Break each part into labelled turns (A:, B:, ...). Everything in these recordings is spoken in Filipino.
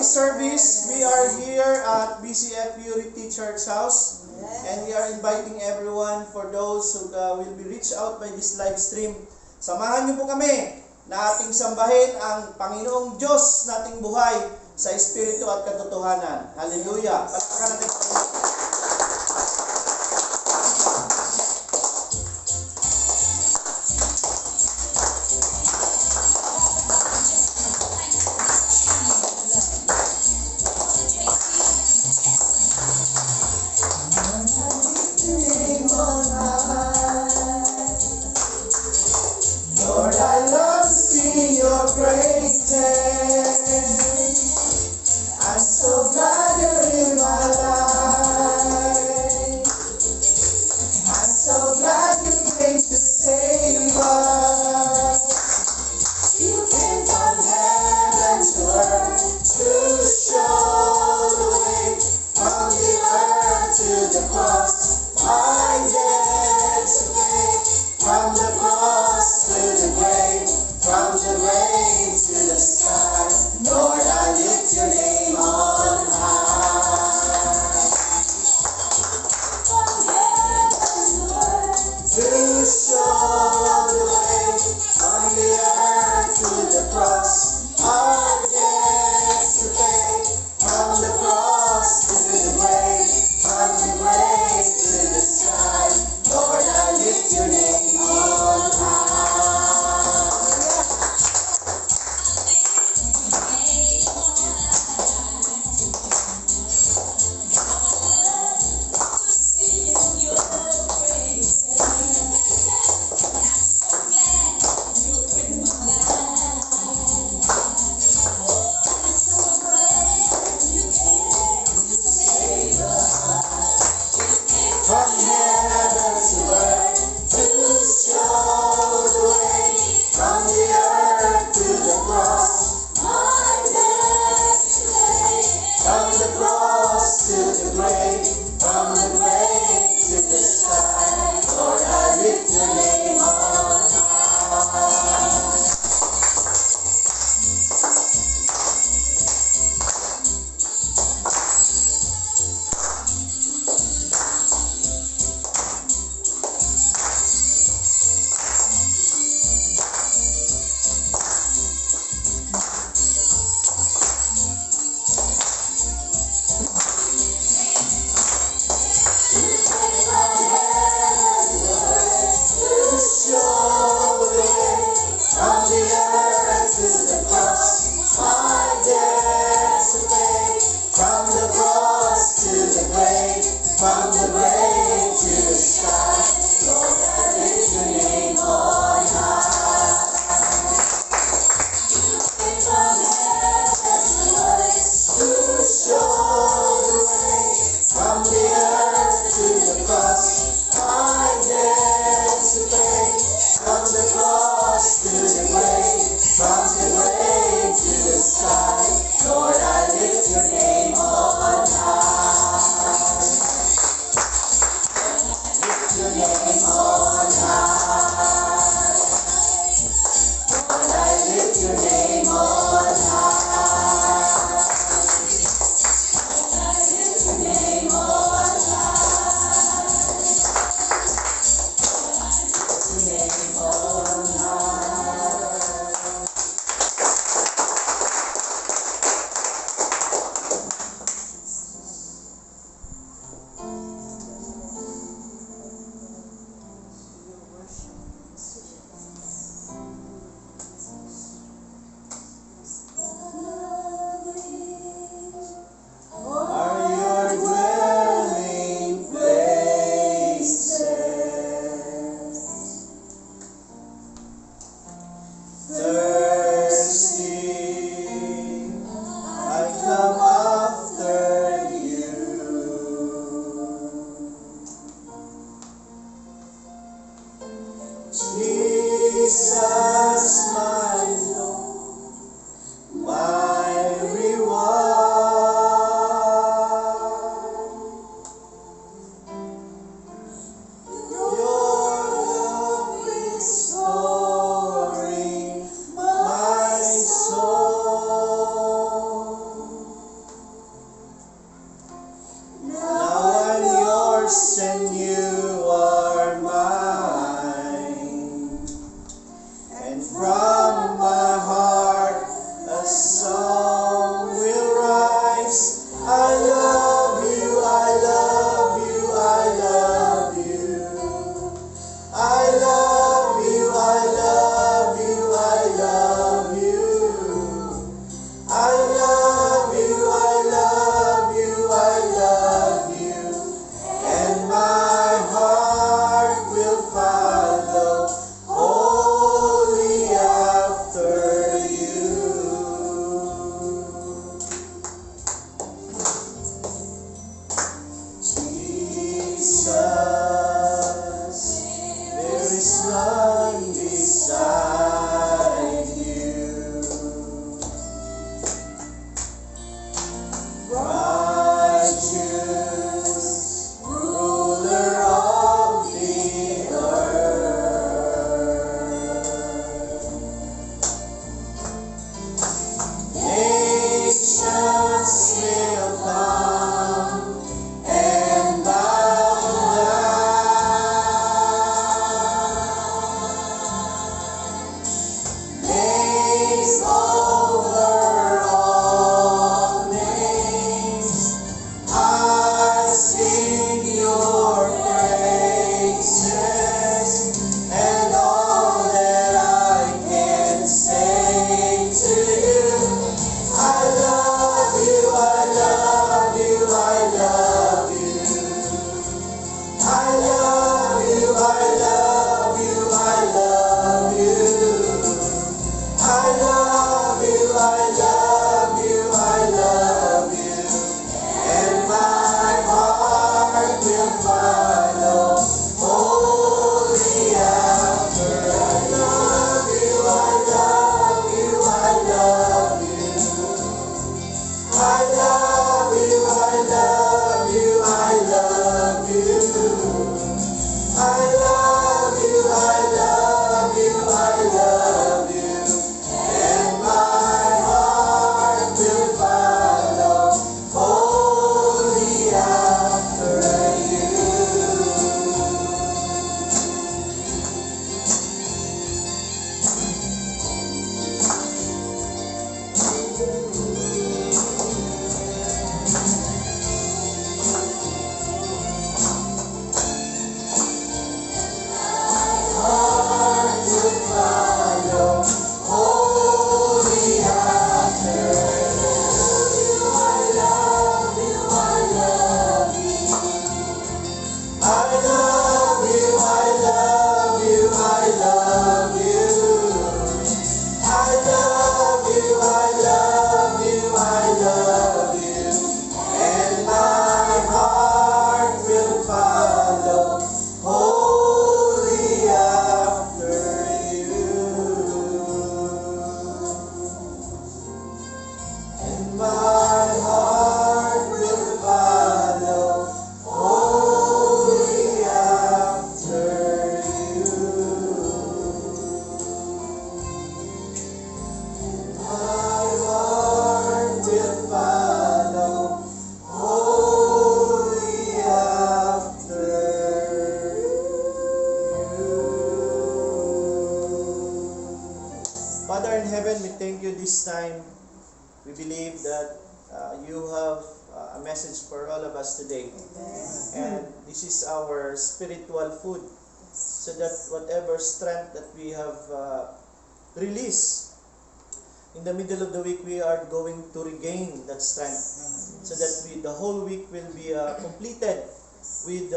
A: service, we are here at BCF Purity Church House, and we are inviting everyone, for those who will be reached out by this live stream. Samahan niyo po kami na ating sambahin ang Panginoong Diyos nating buhay sa Espiritu at katotohanan. Hallelujah! Palakpakan natin sa Panginoon. Lord, I love to sing your praises. I'm so glad you're in my life. I'm so glad you came to save us. You came from heaven to earth to show the way, from the earth to the cross. My debts to pay, from the cross to the grave, from the grave to the sky. Lord, I lift your name on high. From heaven to earth to show the way, from the earth to the cross. Our debts to pay, from the cross to the grave, from the grave to the sky. Lord, I lift your name on high. From heaven to earth to show the way, from the earth to the cross. My debts to pay, from the cross to the grave, from the grave to the sky. Lord, I lift your name on high. From the grave to the sky, Lord, I lift your name on high. You came from heaven to earth to show the way, from the earth to the cross. My debts to pay, from the cross to the grave, from the grave to the sky. Lord, I lift your name on high. Your name on high. Lord, I lift your name on high. Lord, I lift your name on high. Lord, I lift your name on high. Jesus, my Lord, my reward. Your love restoring my soul.
B: Father in heaven, we thank you this time. We believe that you have a message for all of us today. And this is our spiritual food, so that whatever strength that we have released in the middle of the week, we are going to regain that strength, so that the whole week will be completed with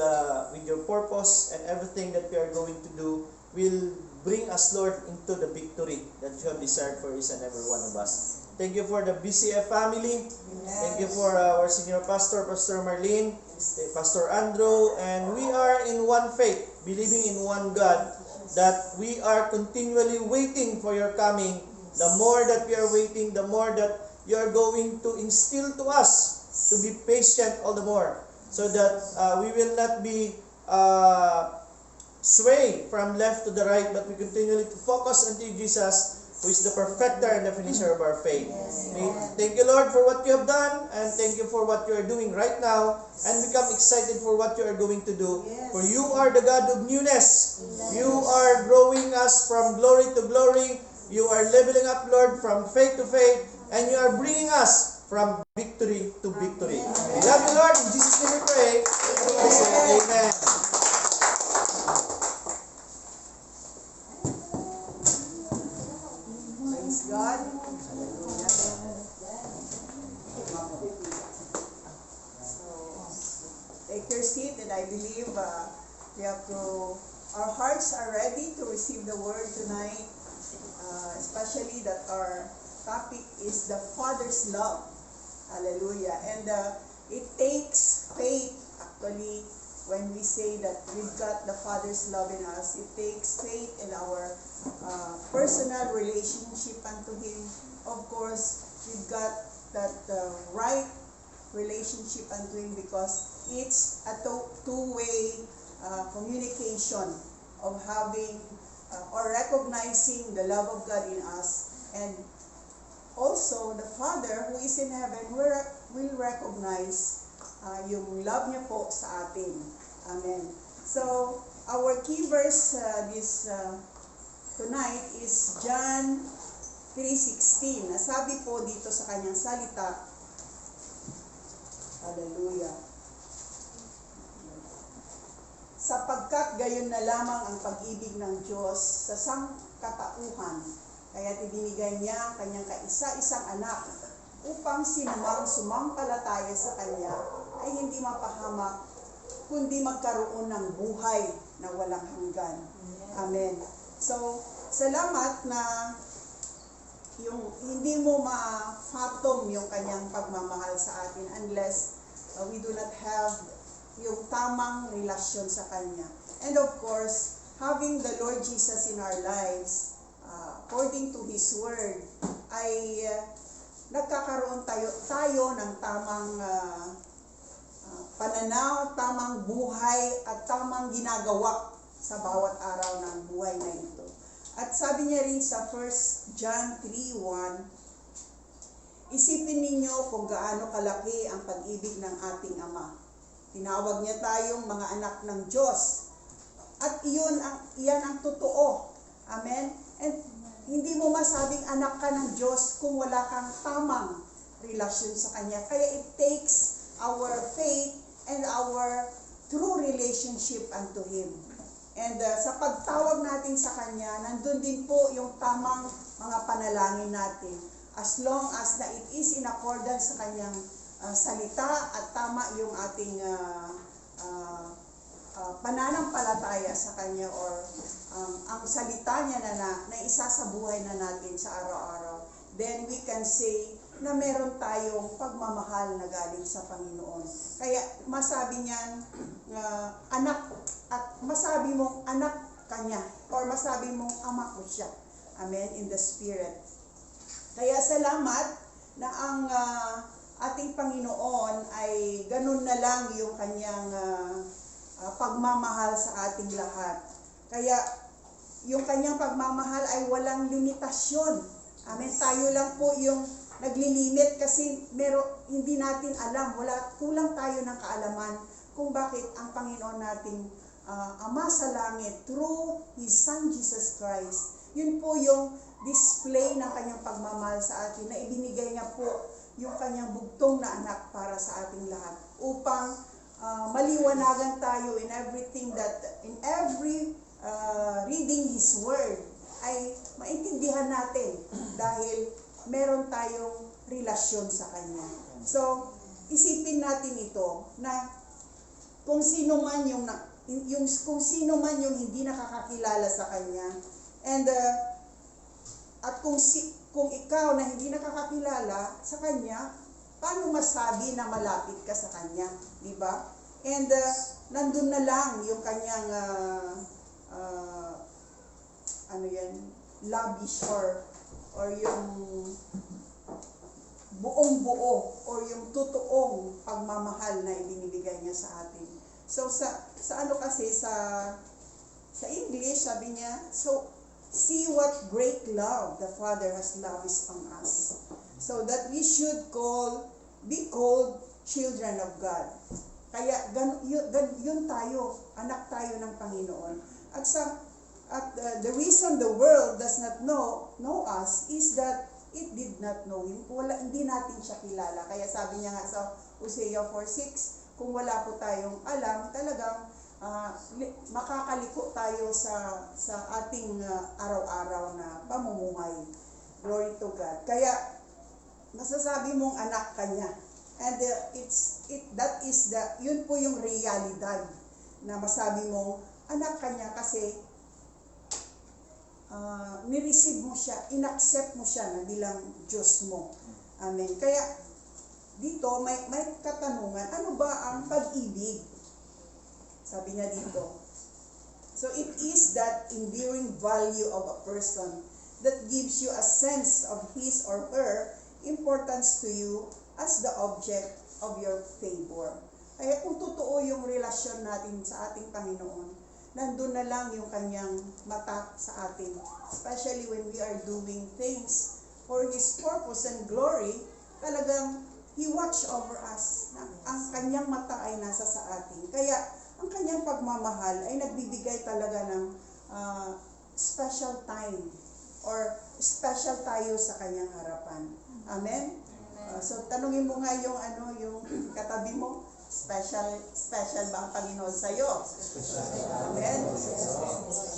B: your purpose, and everything that we are going to do will bring us, Lord, into the victory that you have desired for each and every one of us. Thank you for the BCF family. Thank you for our senior pastor, Pastor Marlene, Pastor Andrew, and we are in one faith, believing in one God, that we are continually waiting for your coming. The more that we are waiting, the more that you are going to instill to us to be patient all the more, so that we will not be sway from left to the right, but we continually to focus on Jesus, who is the perfecter and the finisher of our faith. Thank you, Lord, for what you have done, and thank you for what you are doing right now, and become excited for what you are going to do. For you are the God of newness. You are growing us from glory to glory. You are leveling up, Lord, from faith to faith, and you are bringing us from victory to victory. We love you, Lord. In Jesus' name we pray. Amen.
A: Praise God. Take your seat, and I believe our hearts are ready to receive the word tonight, especially that our topic is the Father's love. Hallelujah. And it takes faith, actually, when we say that we've got the Father's love in us. It takes faith in our personal relationship unto Him. Of course, we've got that right relationship unto Him, because it's a two-way communication of having or recognizing the love of God in us, and also the Father who is in heaven will recognize yung love niya po sa atin. Amen. So our key verse tonight is John 3:16. Nasabi po dito sa kanyang salita, hallelujah, sapagkat gayon na lamang ang pag-ibig ng Diyos sa sangkatauhan, kaya't ibinigay niya ang kanyang kaisa-isang anak, upang sinumang sumampalataya sa kanya ay hindi mapahamak, kundi magkaroon ng buhay na walang hanggan. Amen. So, salamat na yung hindi mo ma-fathom yung kanyang pagmamahal sa atin unless we do not have yung tamang relasyon sa Kanya. And of course, having the Lord Jesus in our lives, according to His Word, ay nagkakaroon tayo ng tamang pananaw, tamang buhay, at tamang ginagawa sa bawat araw ng buhay na ito. At sabi niya rin sa 1 John 3:1, isipin ninyo kung gaano kalaki ang pag-ibig ng ating Ama. Tinawag niya tayong mga anak ng Diyos. At iyan ang totoo. Amen? And hindi mo masabing anak ka ng Diyos kung wala kang tamang relasyon sa Kanya. Kaya it takes our faith and our true relationship unto Him. And sa pagtawag natin sa Kanya, nandun din po yung tamang mga panalangin natin. As long as na it is in accordance sa Kanyang salita at tama yung ating pananampalataya sa Kanya, or ang salita niya na isa sa buhay na natin sa araw-araw, then we can say na meron tayong pagmamahal na galing sa Panginoon. Kaya masabi niyan, anak, at masabi mong anak Kanya, or masabi mong ama ko siya. Amen, in the Spirit. Kaya salamat na ang ating Panginoon ay ganun na lang yung Kanyang pagmamahal sa ating lahat. Kaya yung Kanyang pagmamahal ay walang limitasyon. Amen. Tayo lang po yung naglilimit kasi hindi natin alam, kulang tayo ng kaalaman kung bakit ang Panginoon nating Ama sa langit through His Son Jesus Christ, yun po yung display ng kanyang pagmamahal sa atin, na ibinigay niya po yung kanyang bugtong na anak para sa ating lahat, upang maliwanagan tayo in everything that, in every reading His Word, ay maintindihan natin dahil meron tayong relasyon sa Kanya. So, isipin natin ito, na kung sino man yung hindi nakakakilala sa Kanya, and at kung ikaw na hindi nakakakilala sa Kanya, paano masabi na malapit ka sa Kanya, di ba? And nandun na lang yung kanyang lavish or yung buong-buo or yung totoong pagmamahal na ibinibigay niya sa atin. So sa English, sabi niya, so see what great love the Father has lavished on us, so that we should be called children of God. Kaya yun tayo, anak tayo ng Panginoon. At the reason the world does not know us is that it did not know Him. Hindi natin siya kilala. Kaya sabi niya nga sa Hosea 4:6, kung wala po tayong alam, talagang makakaliko tayo sa ating araw-araw na pamumuhay. Glory to God. Kaya masasabi mong anak ka niya. And yun po yung realidad na masabi mong anak ka niya, kasi ni-receive mo siya, in-accept mo siya na bilang Diyos mo. Amen. Kaya dito may katanungan, ano ba ang pag-ibig? Sabi niya dito. So it is that enduring value of a person that gives you a sense of his or her importance to you as the object of your favor. Kaya kung totoo yung relasyon natin sa ating Panginoon, nandun na lang yung kanyang mata sa atin. Especially when we are doing things for His purpose and glory, talagang He watch over us. Ang kanyang mata ay nasa sa atin. Kaya ang kanyang pagmamahal ay nagbibigay talaga ng special time or special tayo sa kanyang harapan. Amen? So tanungin mo nga yung katabi mo, special ba ang Panginoon sa iyo? Amen?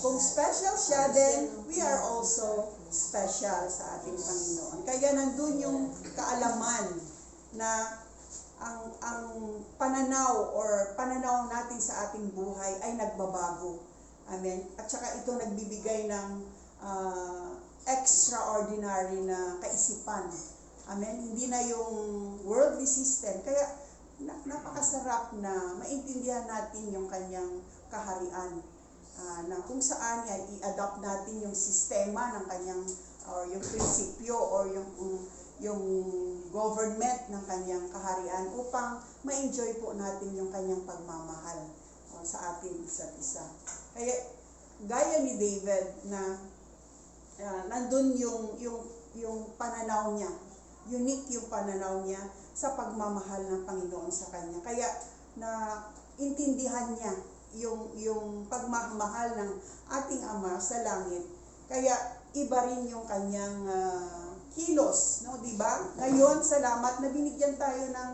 A: Kung special siya, then we are also special sa ating Panginoon. Kaya nandun yung kaalaman na ang pananaw natin sa ating buhay ay nagbabago. Amen? At saka ito nagbibigay ng extraordinary na kaisipan. Amen? Hindi na yung worldly system. Kaya napakasarap na maintindihan natin yung kanyang kaharian. Na kung saan i-adopt natin yung sistema ng kanyang, or yung prinsipyo, or yung government ng kanyang kaharian, upang ma-enjoy po natin yung kanyang pagmamahal sa atin isa't isa. Kaya gaya ni David na nandun yung pananaw niya, unique yung pananaw niya sa pagmamahal ng Panginoon sa kanya. Kaya na intindihan niya yung pagmamahal ng ating Ama sa langit. Kaya iba rin yung kanyang kilos, no, di ba? Ngayon, salamat na binigyan tayo ng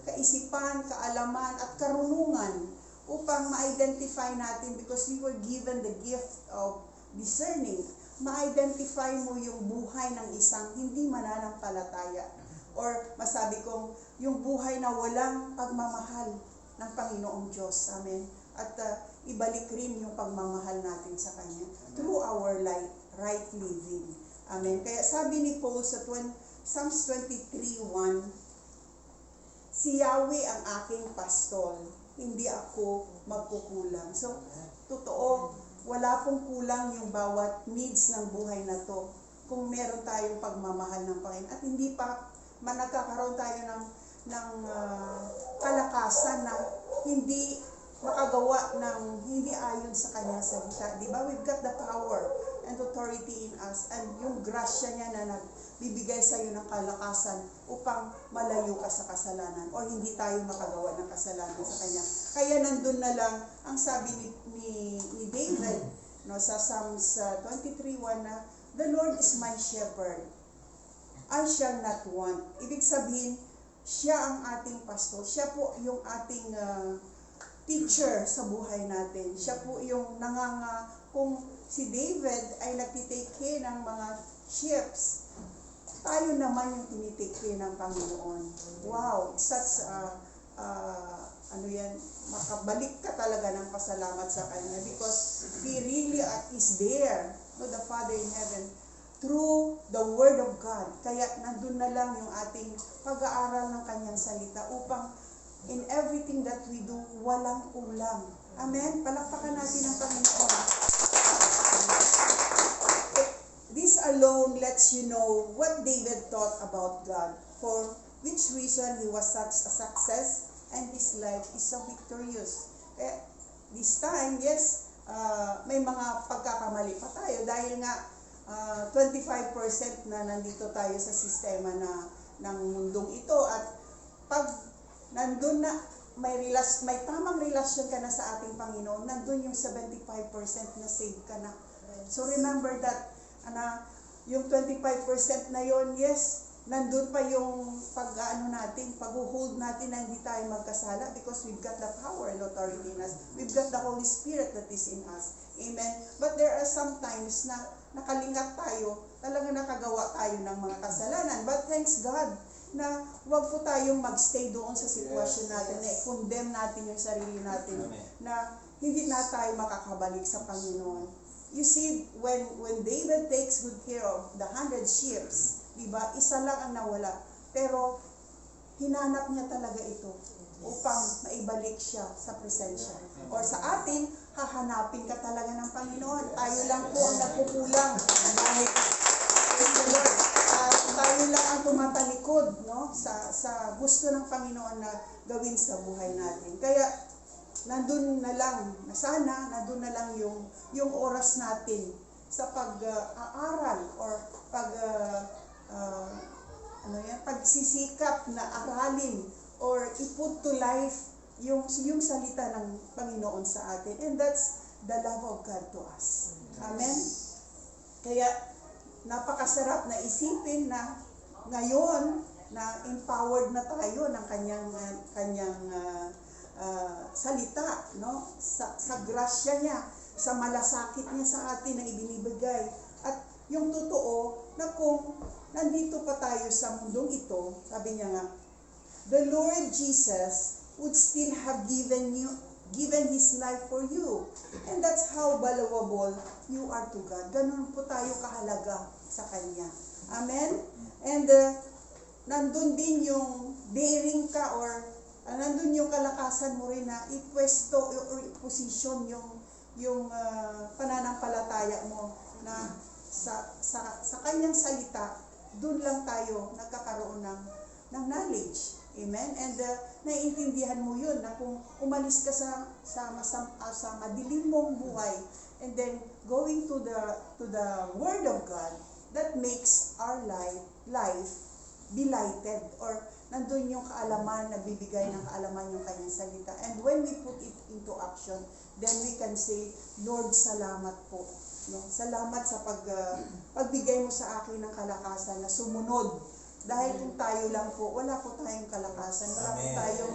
A: kaisipan, kaalaman at karunungan upang ma-identify natin, because we were given the gift of discerning. Ma-identify mo yung buhay ng isang hindi mananampalataya, or masabi kong yung buhay na walang pagmamahal ng Panginoong Diyos. Amen. At ibalik rin yung pagmamahal natin sa Kanya through our right living. Amen. Kaya sabi ni Paul sa Psalms 23:1, si Yahweh ang aking pastol, hindi ako magkukulang. So, totoo, wala pong kulang yung bawat needs ng buhay na to kung meron tayong pagmamahal ng Panginoon. At hindi pa nagkakaroon tayo ng kalakasan na hindi makagawa ng hindi ayon sa kanyang salita. Di ba? We've got the power and authority in us, and yung grasya niya na nagbibigay sa iyo ng kalakasan upang malayo ka sa kasalanan, o hindi tayo makagawa ng kasalanan sa kanya. Kaya nandun na lang ang sabi ni David, no, sa Psalms 23:1 na the Lord is my shepherd. I shall not want. Ibig sabihin, siya ang ating pastor. Siya po yung ating teacher sa buhay natin. Siya po yung kung si David ay nagtitake care ng mga sheep, tayo naman yung tinitake care ng Panginoon. Wow, it's such makabalik ka talaga ng pasalamat sa Kanya because He really is there, no, the Father in heaven, through the Word of God. Kaya nandun na lang yung ating pag-aaral ng Kanyang salita upang in everything that we do, walang kulang. Amen? Palakpakan natin ang Panginoon. This alone lets you know what David thought about God, for which reason he was such a success and his life is so victorious. This time, yes, may mga pagkakamali pa tayo dahil nga 25% na nandito tayo sa sistema ng mundong ito, at pag nandun na may tamang relasyon ka na sa ating Panginoon, nandun yung 75% na saved ka na. So remember that, yung 25% na yon, yes, nandun pa yung pag-hold natin na hindi tayo magkasala because we've got the power and authority in us. We've got the Holy Spirit that is in us. Amen? But there are some times na nakalingat tayo, talaga nakagawa tayo ng mga kasalanan. But thanks God na wag po tayong magstay doon sa sitwasyon natin, na i-condemn natin yung sarili natin, na hindi na tayo makakabalik sa Panginoon. You see, when David takes good care of the 100 sheep, diba, isa lang ang nawala. Pero, hinanap niya talaga ito upang maibalik siya sa presensya. Or sa atin, hahanapin ka talaga ng Panginoon. Tayo lang po ang nagkukulang. Tayo lang ang tumatalikod, no, sa gusto ng Panginoon na gawin sa buhay natin. Kaya, nandun na lang yung oras natin sa pag-aaral or pagsisikap na aralin or i-put to life yung salita ng Panginoon sa atin. And that's the love of God to us. Amen? Kaya napakasarap na isipin na ngayon na empowered na tayo ng kanyang salita, no? Sa grasya niya, sa malasakit niya sa atin na ibinibigay. At yung totoo na kung nandito pa tayo sa mundong ito, sabi niya nga, the Lord Jesus would still have given His life for you. And that's how valuable you are to God. Ganun po tayo kahalaga sa Kanya. Amen? And nandun din yung daring ka or nandun yung kalakasan mo rin na i-pwesto or i-position yung pananampalataya mo na sa Kanyang salita, dun lang tayo nagkakaroon ng knowledge. Amen? And naiintindihan mo yun na kung umalis ka sa madilim mong buhay and then going to the Word of God, that makes our life delighted, or nandun yung kaalaman, nagbibigay ng kaalaman yung Kanyang salita. And when we put it into action, then we can say, Lord, salamat po. No? Salamat sa pagbigay mo sa akin ng kalakasan na sumunod. Dahil kung tayo lang po, wala po tayong kalakasan, wala po tayong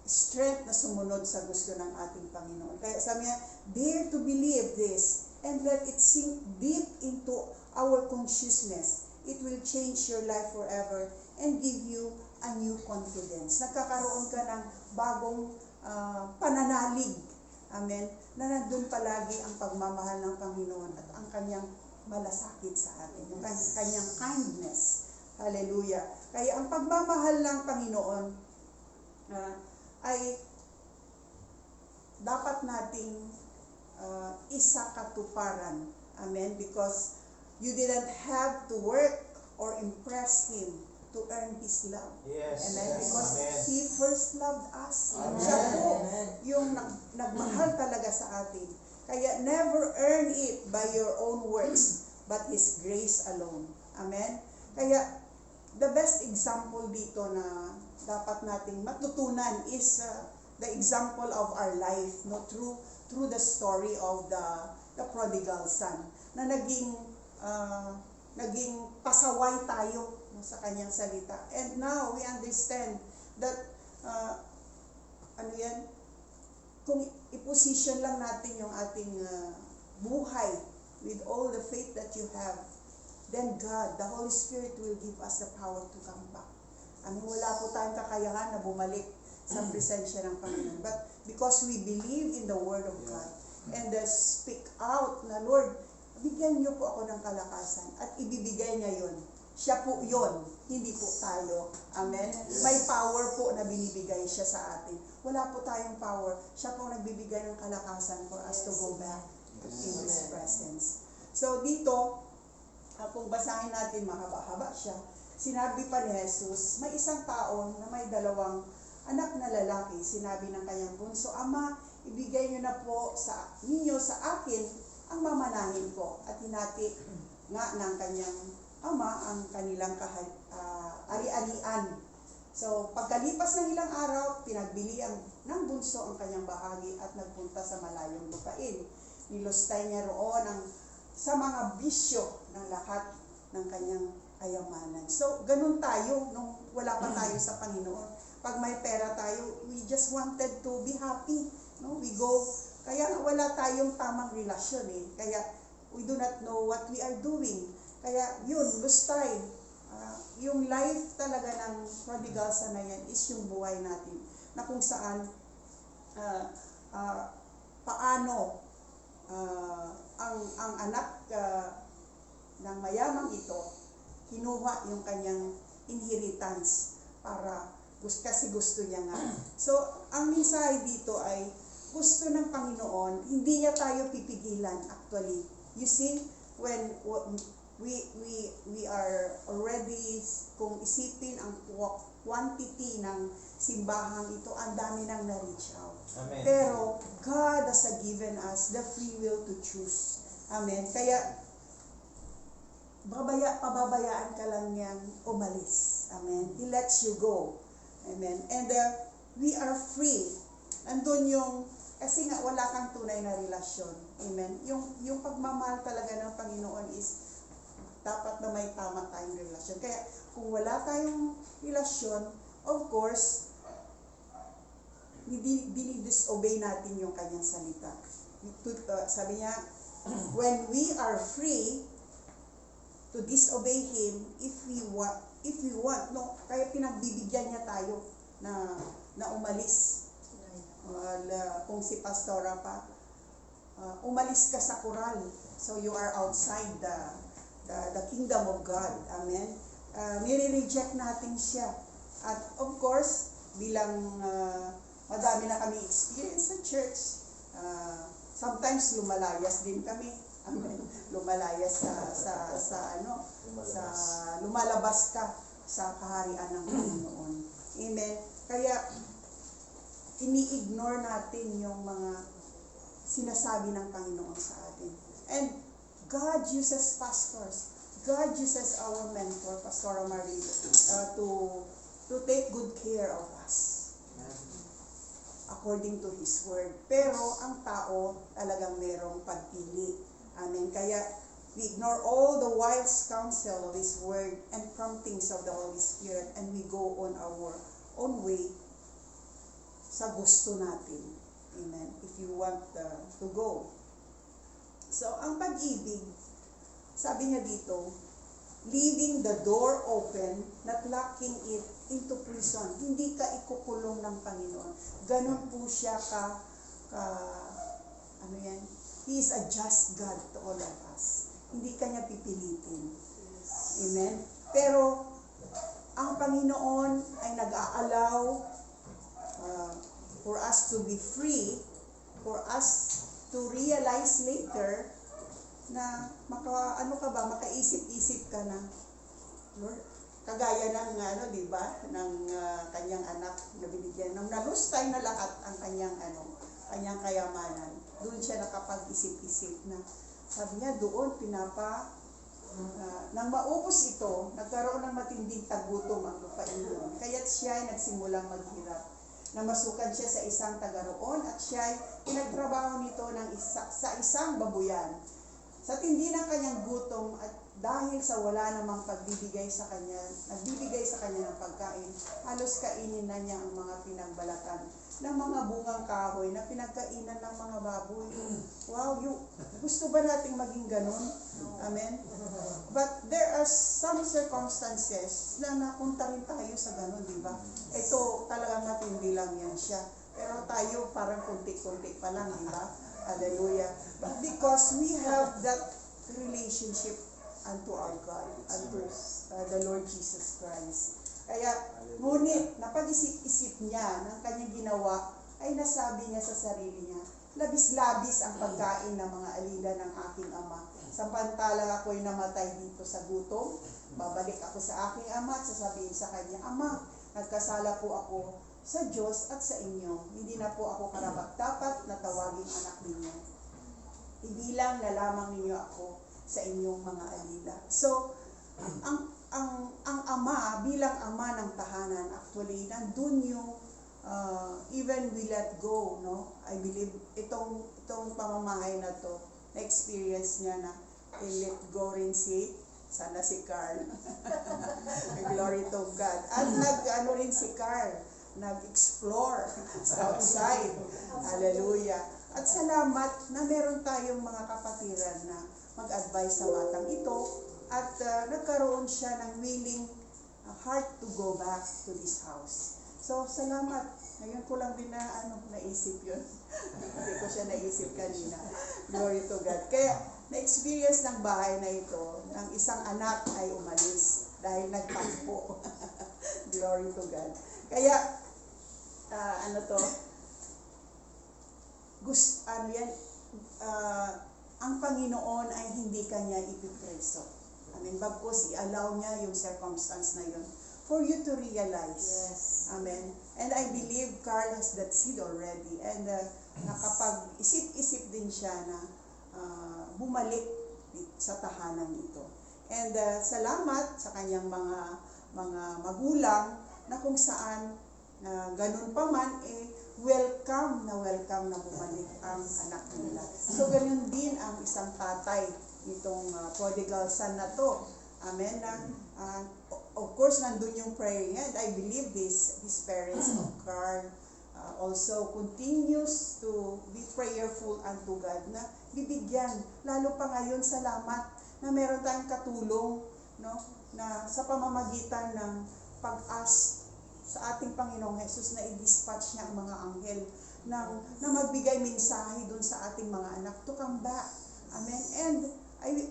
A: strength na sumunod sa gusto ng ating Panginoon. Kaya sabi niya, dare to believe this and let it sink deep into our consciousness. It will change your life forever and give you a new confidence. Nagkakaroon ka ng bagong pananalig. Amen. Na nandun palagi ang pagmamahal ng Panginoon at ang Kanyang malasakit sa atin. Yung Kanyang kindness. Hallelujah. Kaya ang pagmamahal ng Panginoon ay dapat nating isakatuparan. Amen. Because you didn't have to work or impress Him to earn His love.
B: Yes.
A: Amen. Because
B: Amen.
A: He first loved us.
C: Amen.
A: Siya po yung nagmahal talaga sa atin. Kaya never earn it by your own works, but His grace alone. Amen. Kaya the best example dito na dapat nating matutunan is the example of our life, no, through
C: through the story of the prodigal son, na naging pasaway tayo sa kanyang salita. And now we understand that kung i-position lang natin yung ating buhay with all the faith that you have, then God, the Holy Spirit will give us the power to come back. Wala po tayong kakayahan na bumalik sa presensya ng Panginoon. But because we believe in the Word of God and speak out na, Lord, bigyan niyo po ako ng kalakasan at ibibigay niya yun. Siya po yun, hindi po tayo. Amen?
B: Yes.
C: May power po na binibigay siya sa atin. Wala po tayong power. Siya po nagbibigay ng kalakasan for us to go back in His presence. So dito, kung basahin natin, mahaba-haba siya, sinabi pa ni Jesus, may isang tao na may dalawang anak na lalaki. Sinabi ng kanyang bunso, Ama, ibigay niyo na po sa ninyo sa akin ang mamanahin ko. At hinati nga ng kanyang ama ang kanilang ari-arian. So, pagkalipas ng ilang araw, pinagbili ng bunso ang kanyang bahagi at nagpunta sa malayong lupain. Nilustay niya roon sa mga bisyo ng lahat ng kanyang kayamanan. So, ganun tayo nung wala pa tayo sa Panginoon. Pag may pera tayo, we just wanted to be happy. No? We go, kaya wala tayong tamang relasyon eh. Kaya we do not know what we are doing. Kaya yun, lustay. Yung life talaga ng prodigal son na yan is yung buhay natin. Na kung saan, paano ang anak ng mayamang ito, kinuha yung kanyang inheritance kasi gusto niya nga. So, ang mensahe dito ay gusto ng Panginoon, hindi niya tayo pipigilan actually. You see, when we are already, kung isipin ang quantity ng simbahang ito, ang dami nang na-reach out.
B: Amen.
C: Pero God has given us the free will to choose. Amen. Kaya pababayaan ka lang niyang umalis. Amen. He lets you go. Amen. And we are free. Andun yung, kasi nga wala kang tunay na relasyon. Amen. Yung pagmamahal talaga ng Panginoon is dapat na may tama tayong relasyon. Kaya kung wala tayong relasyon, of course, disobey natin yung kanyang salita. Sabi niya, when we are free to disobey Him, if we want, no, kaya pinagbibigyan niya tayo na umalis. Kung si Pastora pa, umalis ka sa koral. So you are outside the kingdom of God. Amen. Nire-reject natin siya. At of course, bilang madami na kami experience sa church, sometimes lumalayas din kami. Amen. Lumalayas lumalabas ka sa kaharian ng Panginoon. Amen. Kaya ini-ignore natin yung mga sinasabi ng Panginoon sa atin. And God uses pastors. God uses our mentor, Pastora Marie, to take good care of us according to His Word. Pero ang tao talagang merong pagpili. Amen. Kaya we ignore all the wise counsel of His Word and promptings of the Holy Spirit, and we go on our own way sa gusto natin. Amen. If you want to go. So, ang pag-ibig, sabi niya dito, leaving the door open, not locking it into prison. Hindi ka ikukulong ng Panginoon. Ganon po siya He is a just God to all of us. Hindi ka niya pipilitin. Amen? Pero, ang Panginoon ay nag-aalaw for us to be free, for us to realize later na makaisip-isip ka na, Lord, kagaya ng di ba, ng kanyang anak na binigyan, nang nalustay na lahat ang kanyang kayamanan. Doon siya nakapag-isip-isip na, sabi niya doon nang maubos ito, nagkaroon ng matinding tagutom ang lupain doon. Kaya't siya ay nagsimulang maghirap. Namasukan siya sa isang taga roon at siya ay pinagtrabaho nito sa isang babuyan. Sa tindi ng kanyang gutom at dahil sa wala namang nagbibigay sa kanya ng pagkain, halos kainin na niya ang mga pinagbalatan ng mga bungang kahoy na pinagkainan ng mga baboy. Wow, gusto ba nating maging ganun? Amen? But there are some circumstances na napunta rin tayo sa ganun, di ba? Ito talagang matindi lang yan siya. Pero tayo parang kunti-kunti pa lang, di ba? Hallelujah. But because we have that relationship unto our God, unto the Lord Jesus Christ. Kaya, ngunit, napag-isip-isip niya ng kanyang ginawa, ay nasabi niya sa sarili niya, labis-labis ang pagkain ng mga alila ng aking ama. Samantalang ako'y namatay dito sa gutom, babalik ako sa aking ama at sasabihin sa kanya, Ama, nagkasala po ako sa Diyos at sa inyo. Hindi na po ako karapat-dapat na tawaging anak ninyo. Ibilang na lamang ninyo ako sa inyong mga alila. So, ang ama, bilang ama ng tahanan, actually, nandun yung even we let go, no? I believe, itong pamamahay na to, na-experience niya na let go rin sana si Carl. Glory to God. At rin si Carl, nag-explore sa outside. Hallelujah. At salamat na meron tayong mga kapatiran na mag-advise sa batang ito at nagkaroon siya ng willing heart to go back to this house. So, salamat. Ngayon ko lang din naisip yun. Hindi ko siya naisip kanina. Glory to God. Kaya, na-experience ng bahay na ito, ng isang anak ay umalis dahil nagtampo. Glory to God. Kaya, ang Panginoon ay hindi kanya ipipreso. Amen. Bagkus, i-allow niya yung circumstance na yun for you to realize.
A: Yes.
C: Amen. And I believe Carl has that seed already. And nakapag-isip-isip din siya na bumalik sa tahanan ito. And salamat sa kanyang mga magulang na kung saan ganun pa man, welcome na bumalik ang anak nila. So, ganun din ang isang tatay nitong prodigal son na to. Amen. Of course, nandun yung prayer niya. And I believe these parents of Carl also continues to be prayerful unto God na bibigyan. Lalo pa ngayon, salamat na meron tayong katulong, no, na sa pamamagitan ng pag-ask sa ating Panginoong Jesus na i-dispatch niya ang mga anghel na magbigay mensahe dun sa ating mga anak to come back. Amen. And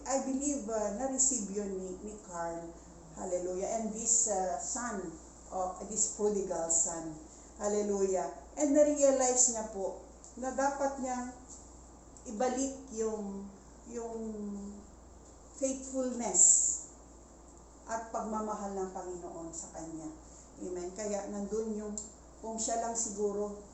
C: I believe na-receive yun ni Carl. Hallelujah. And this son, this prodigal son. Hallelujah. And na-realize niya po na dapat niya ibalik yung faithfulness at pagmamahal ng Panginoon sa kanya. Amen. Kaya nandun yung, kung siya lang siguro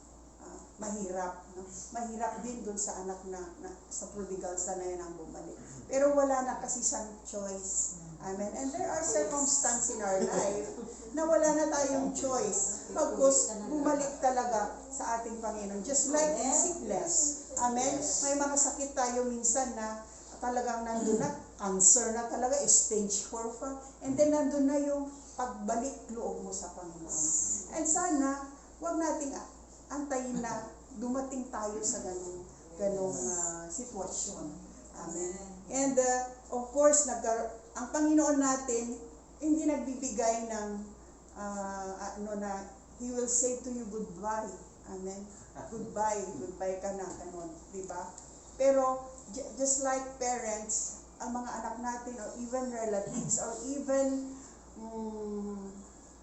C: mahirap. No? Mahirap din dun sa anak na sa prodigal son na yan ang bumalik. Pero wala na kasi siyang choice. Amen. And there are circumstances in our life na wala na tayong choice. Pagkus bumalik talaga sa ating Panginoon. Just like in sickness. Amen. May mga sakit tayo minsan na talagang nandun na, cancer na talaga, stage 4 pa. And then nandun na yung pagbalik loob mo sa Panginoon. And sana, wag nating antayin na dumating tayo sa ganong sitwasyon. Amen. And of course, ang Panginoon natin, hindi nagbibigay ng na He will say to you goodbye. Amen. Goodbye ka na, ganun, di ba? Pero just like parents, ang mga anak natin or even relatives or even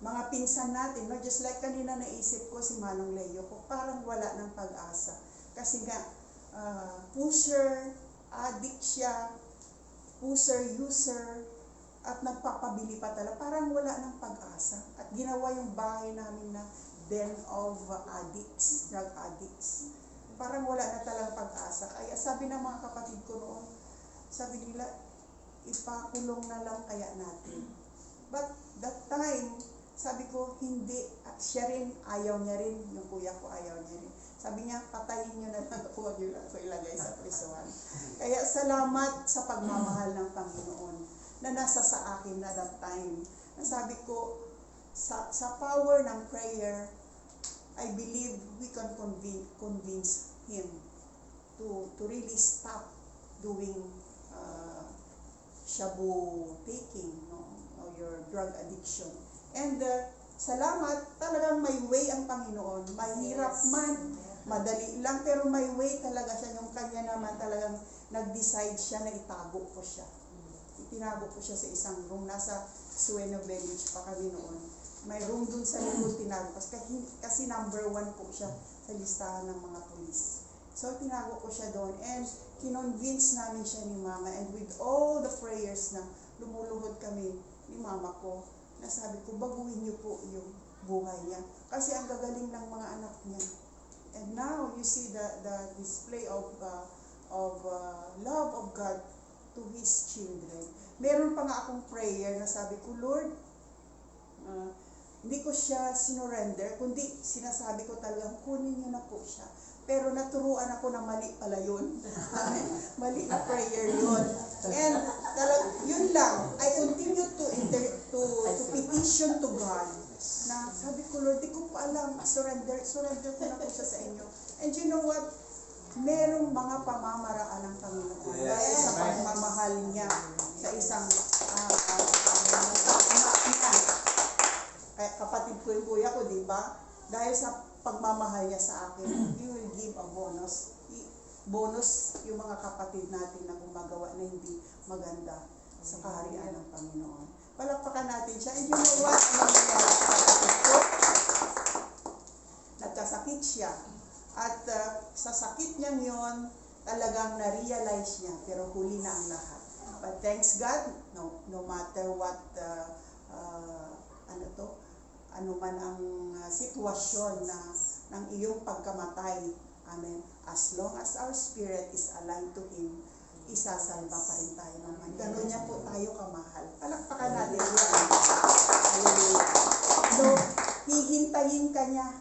C: mga pinsan natin, no? Just like kanina naisip ko si Manong Leo ko, parang wala ng pag-asa. Kasi nga, pusher, addict siya, user, at nagpapabili pa talaga. Parang wala ng pag-asa. At ginawa yung bahay namin na den of addicts, drug addicts. Parang wala na talagang pag-asa. Kaya sabi ng mga kapatid ko noon, sabi nila, ipakulong na lang kaya natin. But that time, sabi ko, hindi. At siya rin, ayaw niya rin. Yung kuya ko, ayaw niya rin. Sabi niya, patayin niyo na lang ako, huwag niyo lang ako ilagay sa prisuhan. Kaya salamat sa pagmamahal ng Panginoon na nasa sa akin na that time. Nasabi ko, sa power ng prayer, I believe we can convince him to really stop doing shabu taking, or your drug addiction. And salamat, talagang may way ang Panginoon. Mahirap man, madali lang, pero may way talaga siya. Yung kanya naman talagang nag-decide siya na itago ko siya. Itinago ko siya sa isang room. Nasa Sueno Village pa kami noon. May room dun sa likod, tinago. Kasi number 1 po siya sa listahan ng mga pulis. So, tinago ko siya doon. And kinonvince namin siya ni Mama. And with all the prayers na lumuluhod kami ni Mama ko, nasabi ko, baguhin niyo po yung buhay niya. Kasi ang gagaling ng mga anak niya. And now, you see the display of love of God to His children. Meron pa nga akong prayer na sabi ko, Lord, hindi ko siya sinurrender, kundi sinasabi ko talagang kunin niyo na po siya. Pero naturuan ako na mali pala yun. Mali na prayer yun. And yun lang, I continue to petition to God na sabi ko, Lord, di ko pa alam, surrender ko na po siya sa inyo. And you know what? Merong mga pamamaraan ng Panginoon dahil sa pagmamahal niya sa isang anak niya. Kaya kapatid ko yung kuya ko, di ba? Dahil sa pagmamahal niya sa akin, He will give a bonus. Bonus yung mga kapatid natin na gumagawa na hindi maganda sa kaharian ng Panginoon. Palakpakan natin siya. And you know what? Anong nangyari sa kapatid ko? Nagkasakit siya. At sa sakit niyang yon, talagang na-realize niya, pero huli na ang lahat. But thanks God, no matter what, ano man ang sitwasyon ng iyong pagkamatay, amen, as long as our spirit is aligned to Him, isasalba pa rin tayo naman. Ganun niya po tayo kamahal. Palakpakan natin yan. Hallelujah. So, hihintayin ka niya.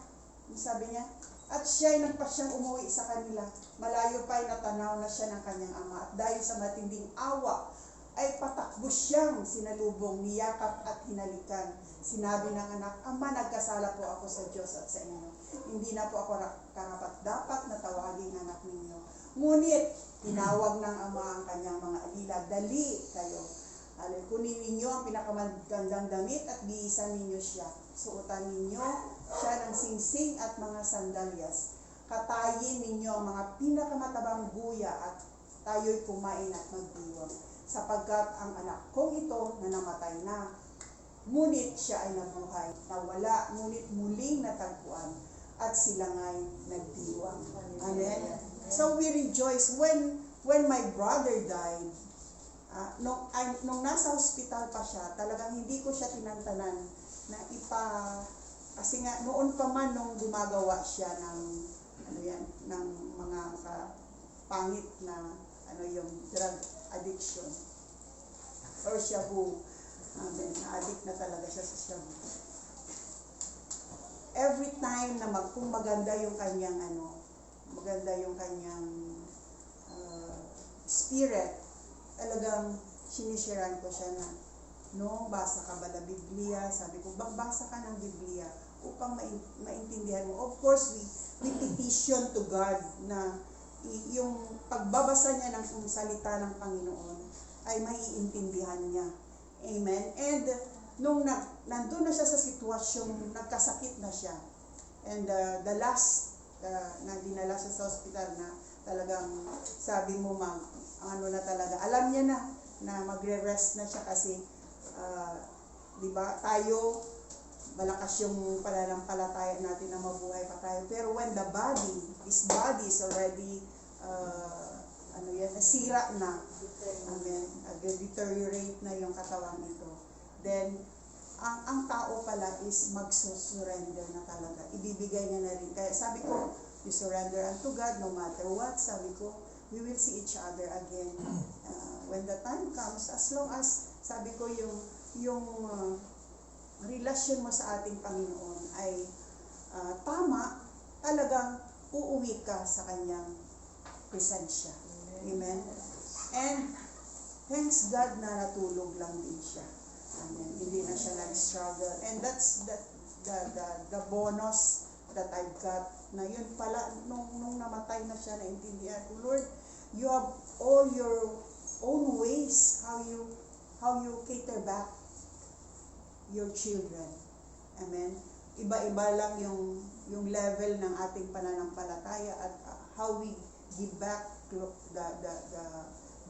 C: Sabi niya, at siya ay nagpasyang umuwi sa kanila. Malayo pa ay natanaw na siya ng kanyang ama. At dahil sa matinding awa, ay patakbo siyang sinalubong, niyakap at hinalikan. Sinabi ng anak, Ama, nagkasala po ako sa Diyos at sa inyo. Hindi na po ako karapat-dapat na tawaging anak ninyo. Ngunit, tinawag ng ama ang kanyang mga alila, dali kayo. Kunin ninyo ang pinakamagandang damit at bihisan ninyo siya. Suotan ninyo siya ng singsing at mga sandalyas. Katayin ninyo ang mga pinakamatabang guya at tayo'y kumain at magdiwang. Sapagkat ang anak kong ito na namatay na, ngunit siya ay nabuhay, nawala, ngunit muling natagpuan, at sila nga'y nagdiwang. Amen? So we rejoice when my brother died. Nung nasa hospital pa siya, talagang hindi ko siya tinantanan na kasi nga noon pa man nung gumagawa siya ng ng mga pangit na yung drug addiction or shabu. Na-addict na talaga siya sa shabu. Every time na kung maganda yung kanyang spirit, talagang sinisharean ko siya na, basa ka ba na Biblia? Sabi ko, basa ka ng Biblia upang maintindihan mo. Of course, we petition to God na yung pagbabasa niya ng salita ng Panginoon ay maiintindihan niya. Amen? And nung nandun na siya sa sitwasyong nagkasakit na siya, and the last na dinala siya sa hospital na talagang sabi mo na talaga, alam niya na magre-rest na siya kasi di ba tayo malakas yung pananampalataya natin na mabuhay pa tayo, pero when this body is already nasira na, amen, deteriorate na yung katawan nito, then ang tao pala is magsusurrender na talaga, ibibigay niya na rin. Kaya sabi ko, you surrender unto God no matter what. Sabi ko, we will see each other again when the time comes, as long as, sabi ko, yung relasyon mo sa ating Panginoon ay tama, talagang uuwi ka sa kanyang presensya. Amen? And thanks God na natulog lang din siya. Amen. Hindi na siya nag-struggle. And that's the bonus that I've got. Na yun pala, nung namatay na siya, naintindihan ko, Lord, you have all your own ways how you cater back your children. Amen. Iba-iba lang yung level ng ating pananampalataya at how we give back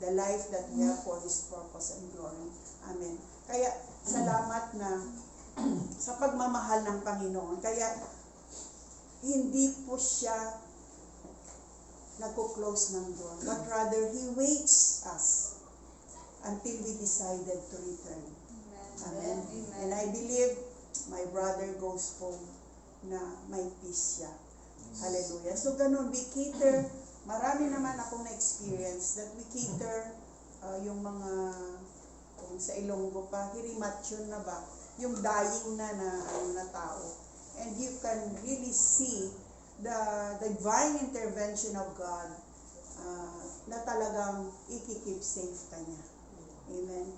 C: the life that we have for His purpose and glory. Amen. Kaya salamat na sa pagmamahal ng Panginoon. Kaya hindi po siya nagko-close ng door, but rather He waits us until we decided to return. Amen. And I believe my brother goes home na may peace siya. Hallelujah. So ganun, we cater, marami naman akong na-experience that we cater yung mga, kung sa Ilonggo pa, hirimatyon na ba, yung dying na tao. And you can really see the divine intervention of God na talagang ikikip safe kanya. Amen.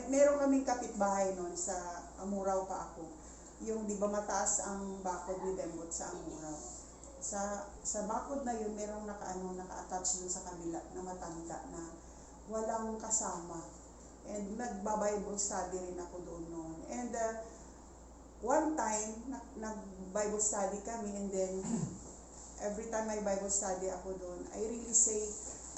C: Meron kaming kapitbahay noon sa Amuraw pa ako. Yung di ba mataas ang bakod ni Bembot sa Amuraw. Sa bakod na yun, merong naka-attach dun sa kabila na matanda na walang kasama. And nagba-Bible study rin ako doon noon. And one time, nag-Bible study kami, and then every time may Bible study ako doon, I really say,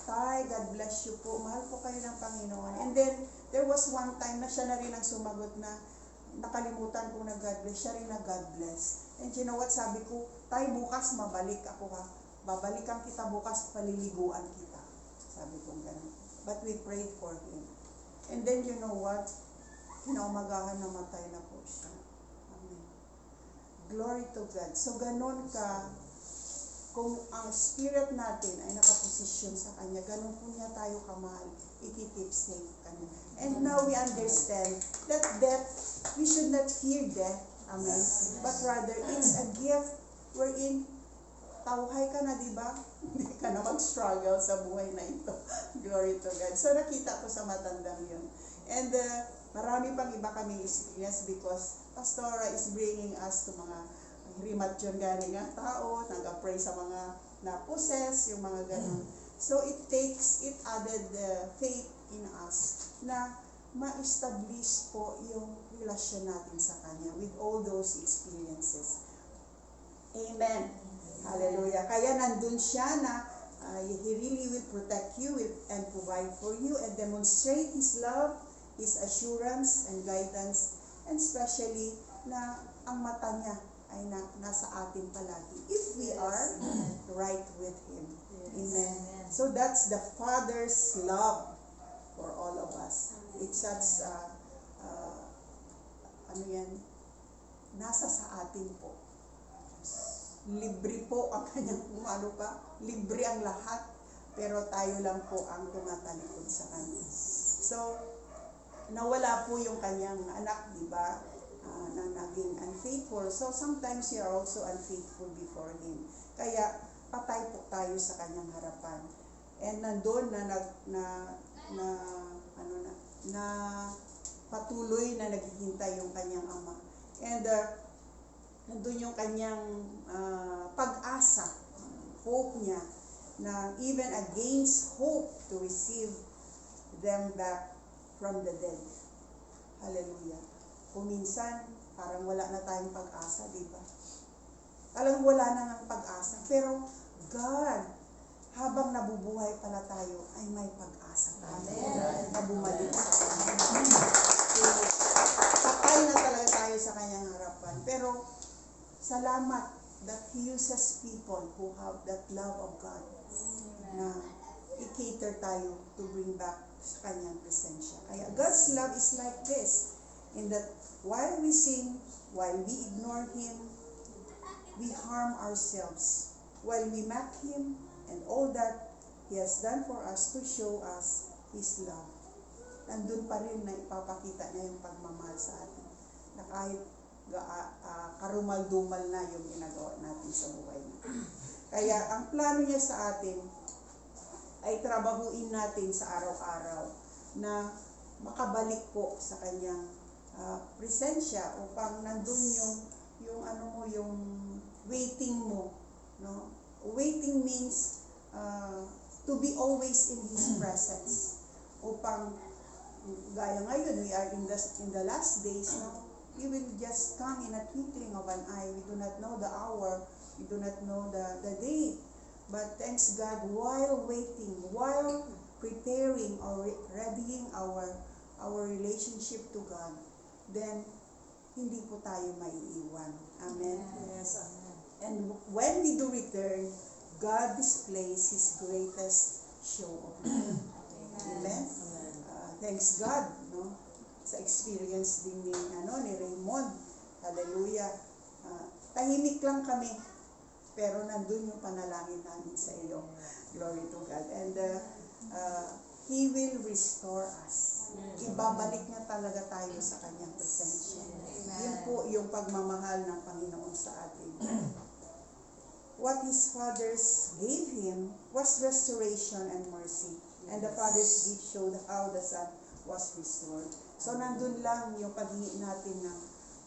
C: Tay, God bless you po, mahal po kayo ng Panginoon. And then, there was one time na siya na rin ang sumagot na nakalimutan ko na God bless, siya rin na God bless. And you know what, sabi ko, Tay, bukas mabalik ako ha. Babalikan kita bukas, paliliguan kita. Sabi ko gano'n. But we prayed for him. And then you know what? Kinaumagahan namatay na po siya. Amen. Glory to God. So ganon ka, kung ang spirit natin ay nakaposisyon sa Kanya, ganon po niya tayo kamahal, ikikip safe kanya. And now we understand that death, we should not fear death. Amen. But rather, it's a gift wherein tauhay ka na, di ba? Hindi ka na mag-struggle sa buhay na ito. Glory to God. So nakita ko sa matandang yun. And marami pang iba kami experience because Pastora is bringing us to mga rimatyon galing ang tao, nag-pray sa mga na-possess, yung mga ganun. So it added the faith in us na ma-establish po yung relasyon natin sa Kanya with all those experiences. Amen. Hallelujah. Kaya nandun siya na He really will protect you and provide for you and demonstrate His love, His assurance and guidance, and especially na ang mata niya ay nasa atin palagi if we are right with Him. Amen. So that's the Father's love for all of us. It's such nasa sa atin po. Libre po ang kanyang libre ang lahat, pero tayo lang po ang tumatalikod sa Kanya. So, nawala po yung kanyang anak, di ba? Na naging unfaithful. So sometimes you are also unfaithful before Him. Kaya patay po tayo sa Kanyang harapan. And nandoon na patuloy na naghihintay yung Kanyang Ama. And nandoon yung Kanyang pag-asa, hope niya, na even against hope to receive them back from the dead. Hallelujah. Kung minsan, parang wala na tayong pag-asa, di ba? Talagang wala na ng pag-asa. Pero God, habang nabubuhay pala tayo, ay may pag-asa tayo na bumalik sa Kanya. Patay na talaga tayo sa Kanyang harapan. Pero salamat that He uses people who have that love of God na i-cater tayo to bring back sa Kanyang presensya. Kaya God's love is like this, in that while we sin, while we ignore Him, we harm ourselves. While we mock Him and all that He has done for us to show us His love, nandun pa rin na ipapakita niya yung pagmamahal sa atin. na kahit karumal-dumal na yung ginagawa natin sa buhay natin. Kaya ang plano niya sa atin ay trabahuin natin sa araw-araw na makabalik po sa kanyang presensya upang nandun yung waiting mo, no? Waiting means to be always in His presence. Upang gaya ngayon, we are in the last days, no? He will just come in a twinkling of an eye. We do not know the hour, we do not know the day. But thanks God, while waiting, while preparing or readying our relationship to God, then hindi po tayo maiiwan. Amen?
A: Yes, amen.
C: And when we do return, God displays His greatest show of love. Amen? Thanks God, no? Sa experience din ni Raymond. Hallelujah. Tahimik lang kami, pero nandun yung panalangin namin sa iyo. Glory to God. And He will restore us. Ibabalik niya talaga tayo sa kanyang presensya. Yun po yung pagmamahal ng Panginoon sa atin. What His fathers gave Him was restoration and mercy. And the Father's gift showed how the Son was restored. So nandun lang yung paghingi natin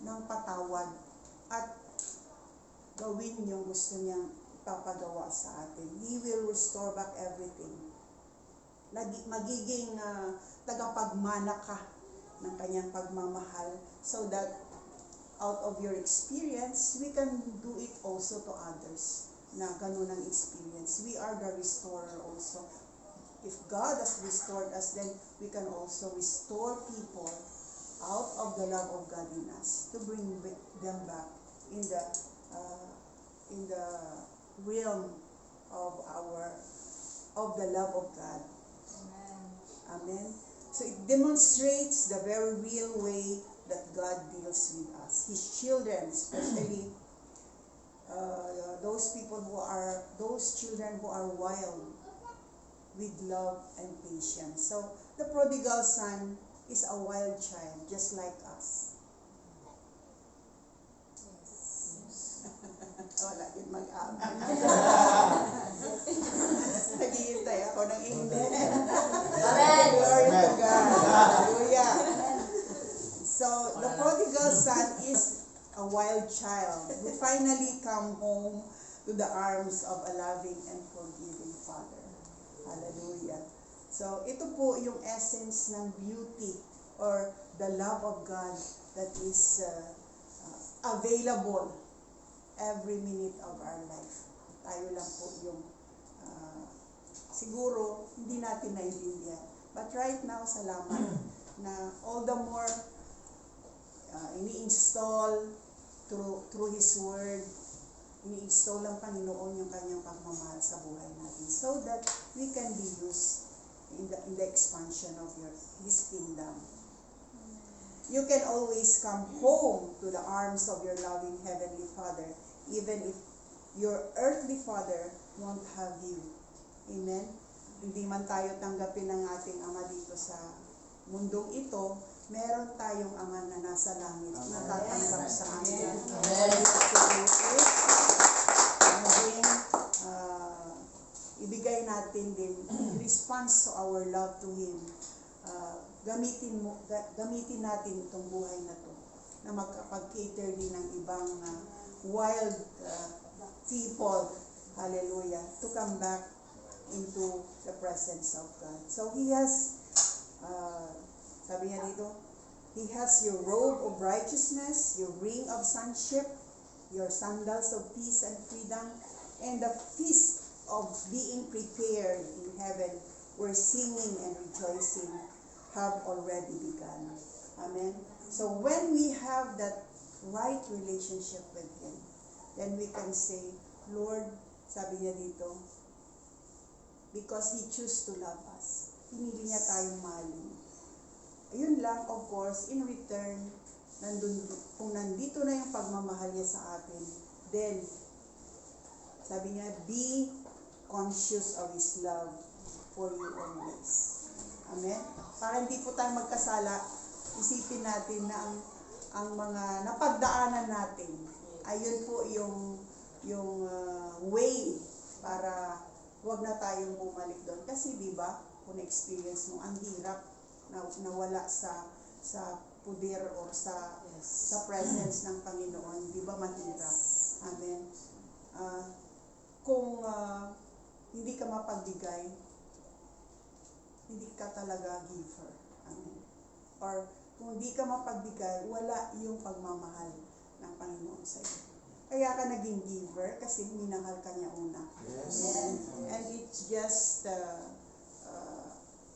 C: ng patawad at gawin yung gusto niyang papagawa sa atin. He will restore back everything. Magiging tagapagmana ka ng kanyang pagmamahal so that out of your experience, we can do it also to others na ganun ang experience. We are the restorer also. If God has restored us, then we can also restore people out of the love of God in us to bring them back in the realm of the love of God. Amen. So it demonstrates the very real way that God deals with us, His children, especially those children who are wild with love and patience. So the prodigal son is a wild child, just like us. Wala yun mag-amin. Naghihintay ako ng amen.
A: Amen.
C: Glory to God. Hallelujah. So, the prodigal son is a wild child who finally come home to the arms of a loving and forgiving Father. Hallelujah. So, ito po yung essence ng beauty or the love of God that is available every minute of our life. Tayo lang po yung siguro hindi natin naiintindihan. But right now, salamat na all the more ini-install through His Word, ini-install ng Panginoon yung kanyang pagmamahal sa buhay natin so that we can be used in the expansion of His kingdom. You can always come home to the arms of your loving Heavenly Father, even if your earthly father won't have you. Amen? Hindi man tayo tanggapin ng ating Ama dito sa mundong ito, meron tayong Ama na nasa langit na tatanggap sa atin. Ibigay natin din in response to our love to Him. Gamitin natin itong buhay na to na magkapag-cater din ng ibang wild people, hallelujah, to come back into the presence of God. So He has, sabi niya dito, He has your robe of righteousness, your ring of sonship, your sandals of peace and freedom, and the feast of being prepared in heaven, where singing and rejoicing have already begun. Amen. So when we have that right relationship with Him, then we can say, Lord, sabi niya dito, because He chose to love us. Pinili niya tayong mahalin. Ayun lang, of course, in return, kung nandito na yung pagmamahal niya sa atin, then, sabi niya, be conscious of His love for you always. Amen? Para hindi po tayo magkasala, isipin natin na ang mga napagdaanan natin, ayun po yung way para wag na tayong bumalik doon. Kasi di ba, kung na-experience mo, ang hirap na nawala sa puder or sa presence ng Panginoon. Di ba mahirap? Amen. Kung hindi ka mapagbigay, hindi ka talaga giver. Amen. Or kung hindi ka mapagbigay, wala yung pagmamahal ng Panginoon sa iyo. Kaya ka naging giver kasi minahal ka niya una.
B: Yes.
C: And it just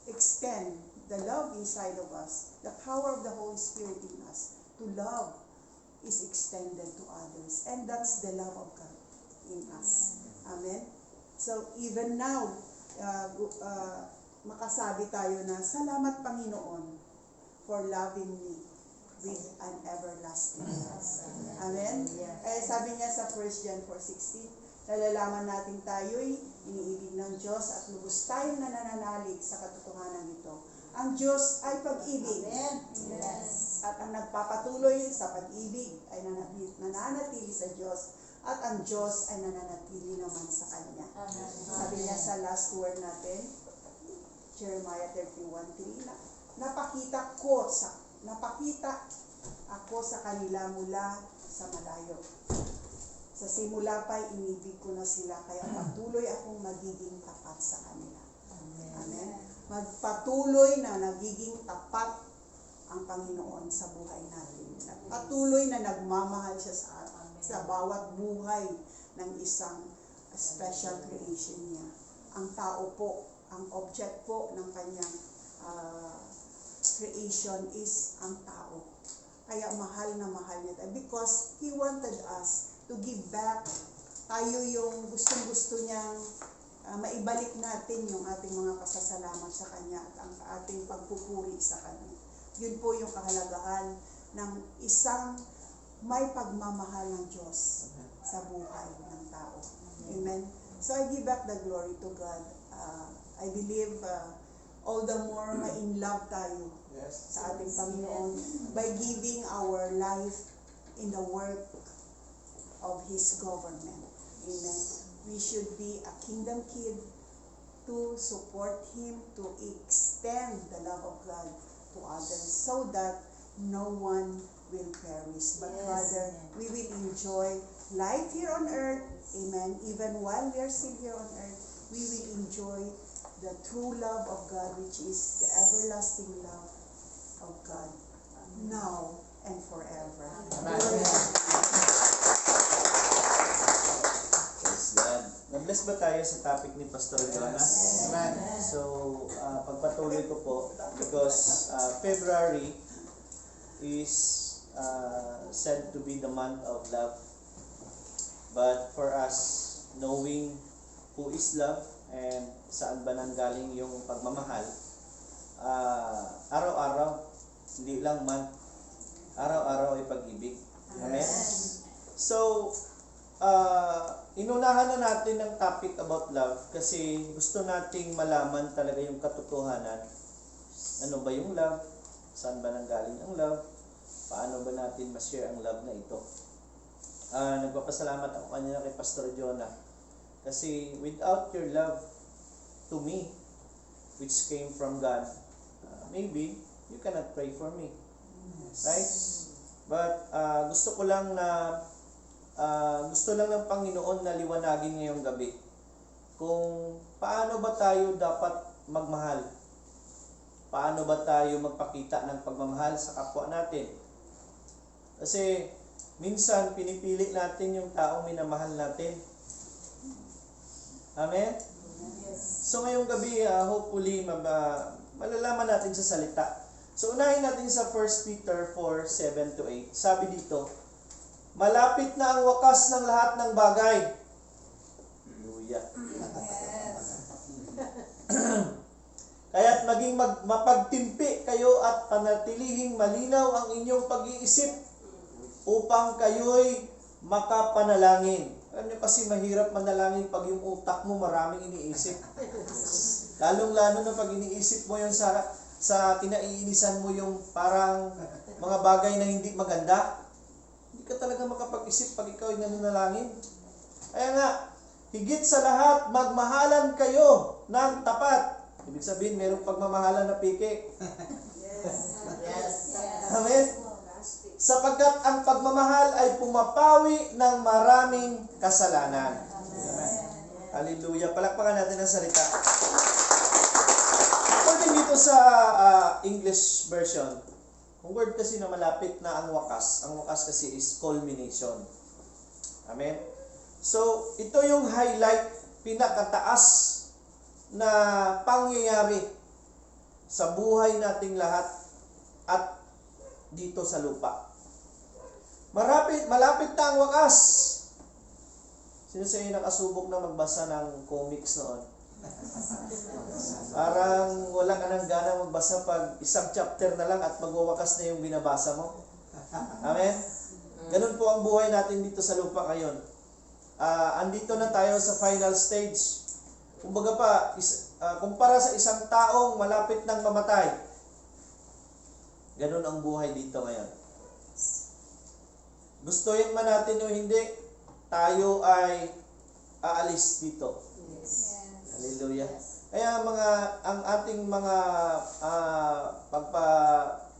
C: extend the love inside of us, the power of the Holy Spirit in us to love is extended to others. And that's the love of God in us. Amen? So even now, makasabi tayo na, salamat Panginoon for loving me with an everlasting love. Amen? Sabi niya sa 1 John 4:16, nalalaman natin tayo'y iniibig ng Diyos at lubos tayong nananalig sa katotohanan nito. Ang Diyos ay pag-ibig.
A: Yes.
C: At ang nagpapatuloy sa pag-ibig ay nananatili sa Diyos at ang Diyos ay nananatili naman sa Kanya. Sabi niya sa last word natin, Jeremiah 31:3, napakita ako sa kanila mula sa malayo. Sa simula pa'y inibig ko na sila, kaya patuloy akong magiging tapat sa kanila. Amen. Magpatuloy na nagiging tapat ang Panginoon sa buhay natin. Patuloy na nagmamahal siya sa bawat buhay ng isang special creation niya. Ang tao po, ang object po ng kanyang creation is ang tao. Kaya mahal na mahal niya tayo because He wanted us to give back. Tayo yung gustong-gusto niyang maibalik natin yung ating mga pasasalamat sa Kanya at ang ating pagpupuri sa Kanya. Yun po yung kahalagahan ng isang may pagmamahal ng Diyos sa buhay ng tao. Amen. So I give back the glory to God. I believe all the more ma-in love tayo sa ating Panginoon by giving our life in the work of His government. Amen. We should be a kingdom kid to support Him, to extend the love of God to others so that no one will perish, but rather we will enjoy life here on earth. Amen. Even while we are still here on earth, we will enjoy the true love of God, which is the everlasting love of God, now and forever.
B: Amen. Praise God. Na-bless ba tayo sa topic ni Pastor Jonah? Amen. So, pagpatuloy ko po, because February is said to be the month of love. But for us, knowing who is love and saan ba nanggaling yung pagmamahal, araw-araw, hindi lang month, araw-araw ay pag-ibig. Amen? So, inunahan na natin ang topic about love kasi gusto nating malaman talaga yung katotohanan. Ano ba yung love? Saan ba nanggaling ang love? Paano ba natin ma-share ang love na ito? Nagpapasalamat ako kanina kay Pastor Jonah kasi without your love to me, which came from God, maybe you cannot pray for me. Right? But gusto lang ng Panginoon na liwanagin ngayong gabi kung paano ba tayo dapat magmahal. Paano ba tayo magpakita ng pagmamahal sa kapwa natin? Kasi minsan pinipili natin yung taong minamahal natin. Amen? So ngayong gabi, hopefully malalaman natin sa salita. So unahin natin sa 1 Peter 4:7-8. Sabi dito, malapit na ang wakas ng lahat ng bagay. Hallelujah. Kaya't maging mapagtimpi kayo at panatilihing malinaw ang inyong pag-iisip upang kayo'y makapanalangin. Alam niyo kasi mahirap manalangin pag yung utak mo maraming iniisip. Lalong-lalo na pag iniisip mo yun sa sa kinaiinisan mo yung parang mga bagay na hindi maganda, hindi ka talaga makapag-isip pag ikaw ay nananalangin. Kaya nga, higit sa lahat, magmahalan kayo ng tapat. Ibig sabihin, mayroong pagmamahalan na piki. Amen? Sapagkat ang pagmamahal ay pumapawi ng maraming kasalanan. Hallelujah. Palakpakan natin ang salita. According dito sa English version, ang word kasi na malapit na ang wakas kasi is culmination. Amen? So, ito yung highlight, pinakataas na pangyayari sa buhay nating lahat at dito sa lupa. Malapit na ang wakas. Sino sa inyo nakasubok na magbasa ng comics noon? Parang wala ka nang gana magbasa pag isang chapter na lang at magwawakas na yung binabasa mo. Amen? Ganun po ang buhay natin dito sa lupa ngayon. Andito na tayo sa final stage. Kumbaga pa, kumpara sa isang taong malapit nang mamatay, ganun ang buhay dito ngayon. Gustuhin man natin o hindi, tayo ay aalis dito. Hallelujah. Kaya ang ating mga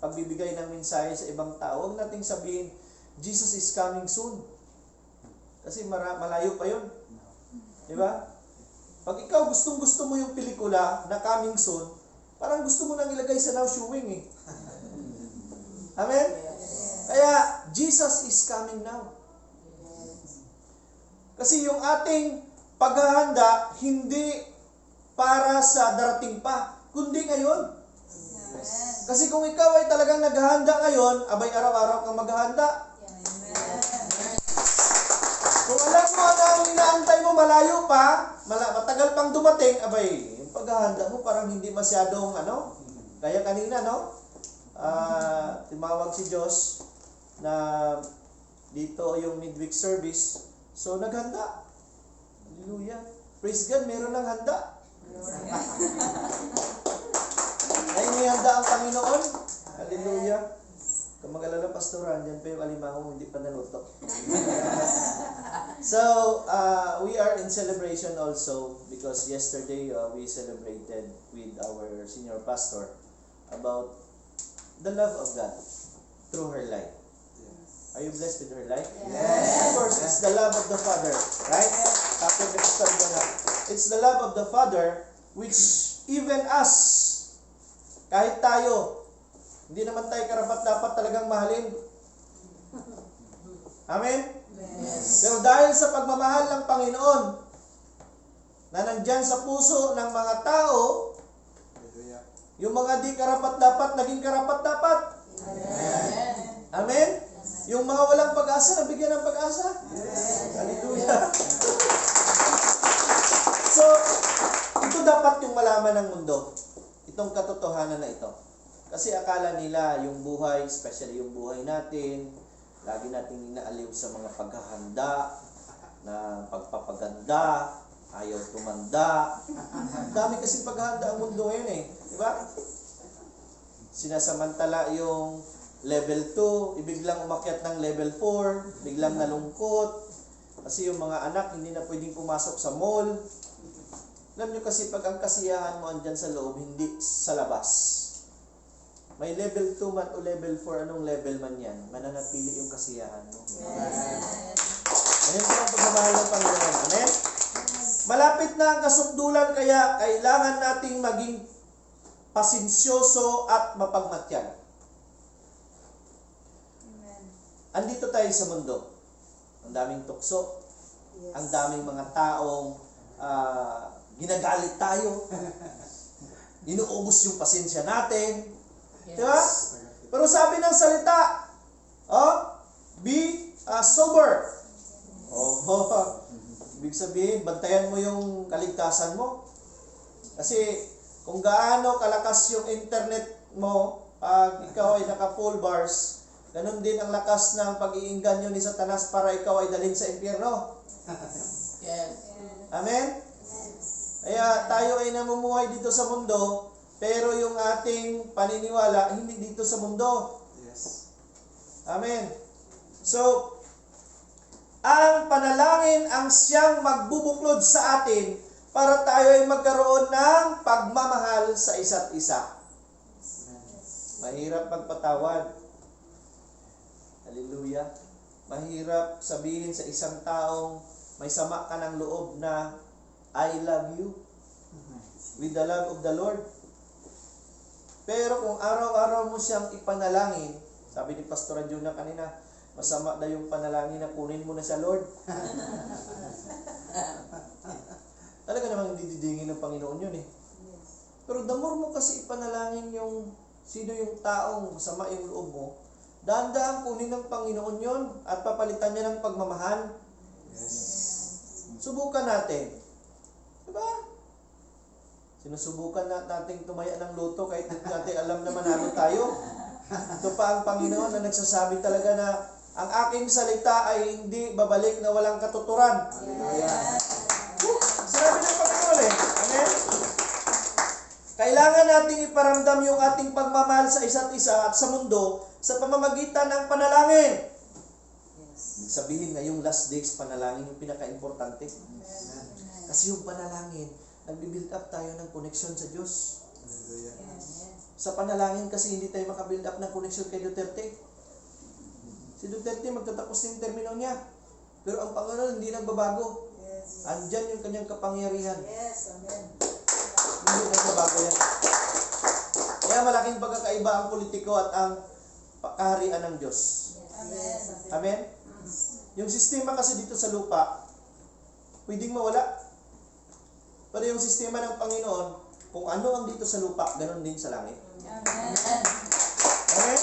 B: pagbibigay ng mensahe sa ibang tao, huwag nating sabihin, Jesus is coming soon. Kasi malayo pa yun. Di ba? Pag ikaw gustong-gusto mo yung pelikula na coming soon, parang gusto mo nang ilagay sa now showing eh. Amen? Kaya, Jesus is coming now. Kasi yung ating paghahanda, hindi para sa darating pa, kundi ngayon. Kasi kung ikaw ay talagang naghahanda ngayon, abay araw-araw kang maghahanda. Kung alam mo na ang inaantay mo malayo pa, matagal pang dumating, abay, yung paghahanda mo parang hindi masyadong kaya kanina, timawag si Josh na dito yung midweek service. So, naghanda. Hallelujah. Praise God, meron ng handa. Ay, may handa ang Panginoon. Hallelujah. Kung mag-alala, pastoran, dyan pa yung alimango, hindi pa naluto. So, we are in celebration also because yesterday we celebrated with our senior pastor about the love of God through her life. Are you blessed with her life? Yes. Of course, it's the love of the Father, right? It's the love of the Father which even us, kahit tayo, hindi naman tayo karapat-dapat talagang mahalin. Amen? Yes. Pero dahil sa pagmamahal ng Panginoon na nandyan sa puso ng mga tao, yung mga di karapat-dapat, naging karapat-dapat. Amen? Amen? Yung mga walang pag-asa, nabigyan ng pag-asa. Yes. Hallelujah. So, ito dapat yung malaman ng mundo. Itong katotohanan na ito. Kasi akala nila yung buhay, especially yung buhay natin, lagi nating inaaliw sa mga paghahanda, na pagpapaganda, ayaw tumanda. Dami kasi paghahanda ang mundo ngayon eh. Diba? Sinasamantala yung level 2, ibiglang umakyat ng level 4, biglang nalungkot. Kasi yung mga anak hindi na pwedeng pumasok sa mall. Alam nyo kasi pag ang kasiyahan mo andyan sa loob, hindi sa labas. May level 2 man o level 4, anong level man yan, mananatili yung kasiyahan mo. Ayan po ang pagmamahal ng Panginoon. Amen? Malapit na ang kasukdulan, kaya kailangan nating maging pasensyoso at mapagmatyan. Andito tayo sa mundo. Ang daming tukso. Yes. Ang daming mga taong ginagalit tayo. Inuubos yung pasensya natin. Yes. Diba? Pero sabi ng salita, be sober. Ibig sabihin, bantayan mo yung kaligtasan mo. Kasi kung gaano kalakas yung internet mo, pag ikaw ay naka full bars, ganun din ang lakas ng pag-iinganyo ni Satanas para ikaw ay dalhin sa impyerno. Yes. Amen? Yes. Kaya tayo ay namumuhay dito sa mundo, pero yung ating paniniwala, hindi dito sa mundo.
A: Yes.
B: Amen. So, ang panalangin ang siyang magbubuklod sa atin para tayo ay magkaroon ng pagmamahal sa isa't isa. Mahirap magpatawad. Hallelujah. Mahirap sabihin sa isang taong may sama ka ng loob na I love you with the love of the Lord. Pero kung araw-araw mo siyang ipanalangin, sabi ni Pastor Juna kanina, masama na yung panalangin na kunin mo na sa Lord. Talaga namang dididingin ng Panginoon yun eh. Pero the more mo kasi ipanalangin yung sino yung taong masama yung loob mo, dahan-dahan kunin ng Panginoon yun at papalitan niya ng pagmamahal.
A: Yes.
B: Subukan natin. Diba? Sinusubukan natin tumaya ng loto kahit natin alam na manalo tayo. Ito pa ang Panginoon na nagsasabi talaga na ang aking salita ay hindi babalik na walang katuturan.
A: Hallelujah.
B: Sinabi ng Panginoon eh. Amen? Kailangan nating iparamdam yung ating pagmamahal sa isa't isa at sa mundo sa pamamagitan ng panalangin. Ibig sabihin ngayong last days, panalangin yung pinaka-importante. Kasi yung panalangin, nagbi-build up tayo ng connection sa Diyos.
A: Hallelujah.
B: Sa panalangin kasi hindi tayo makabuild up ng connection kay Duterte. Si Duterte magtatapos na yung termino niya. Pero ang Panginoon hindi nagbabago. Andyan yung kanyang kapangyarihan.
C: Yes, amen.
B: Hindi nagbabago yan. Kaya malaking pagkakaiba ang politiko at ang kaharian ng Diyos.
C: Amen.
B: Amen? Yung sistema kasi dito sa lupa, pwedeng mawala. Pero yung sistema ng Panginoon, kung ano ang dito sa lupa, ganun din sa langit. Amen?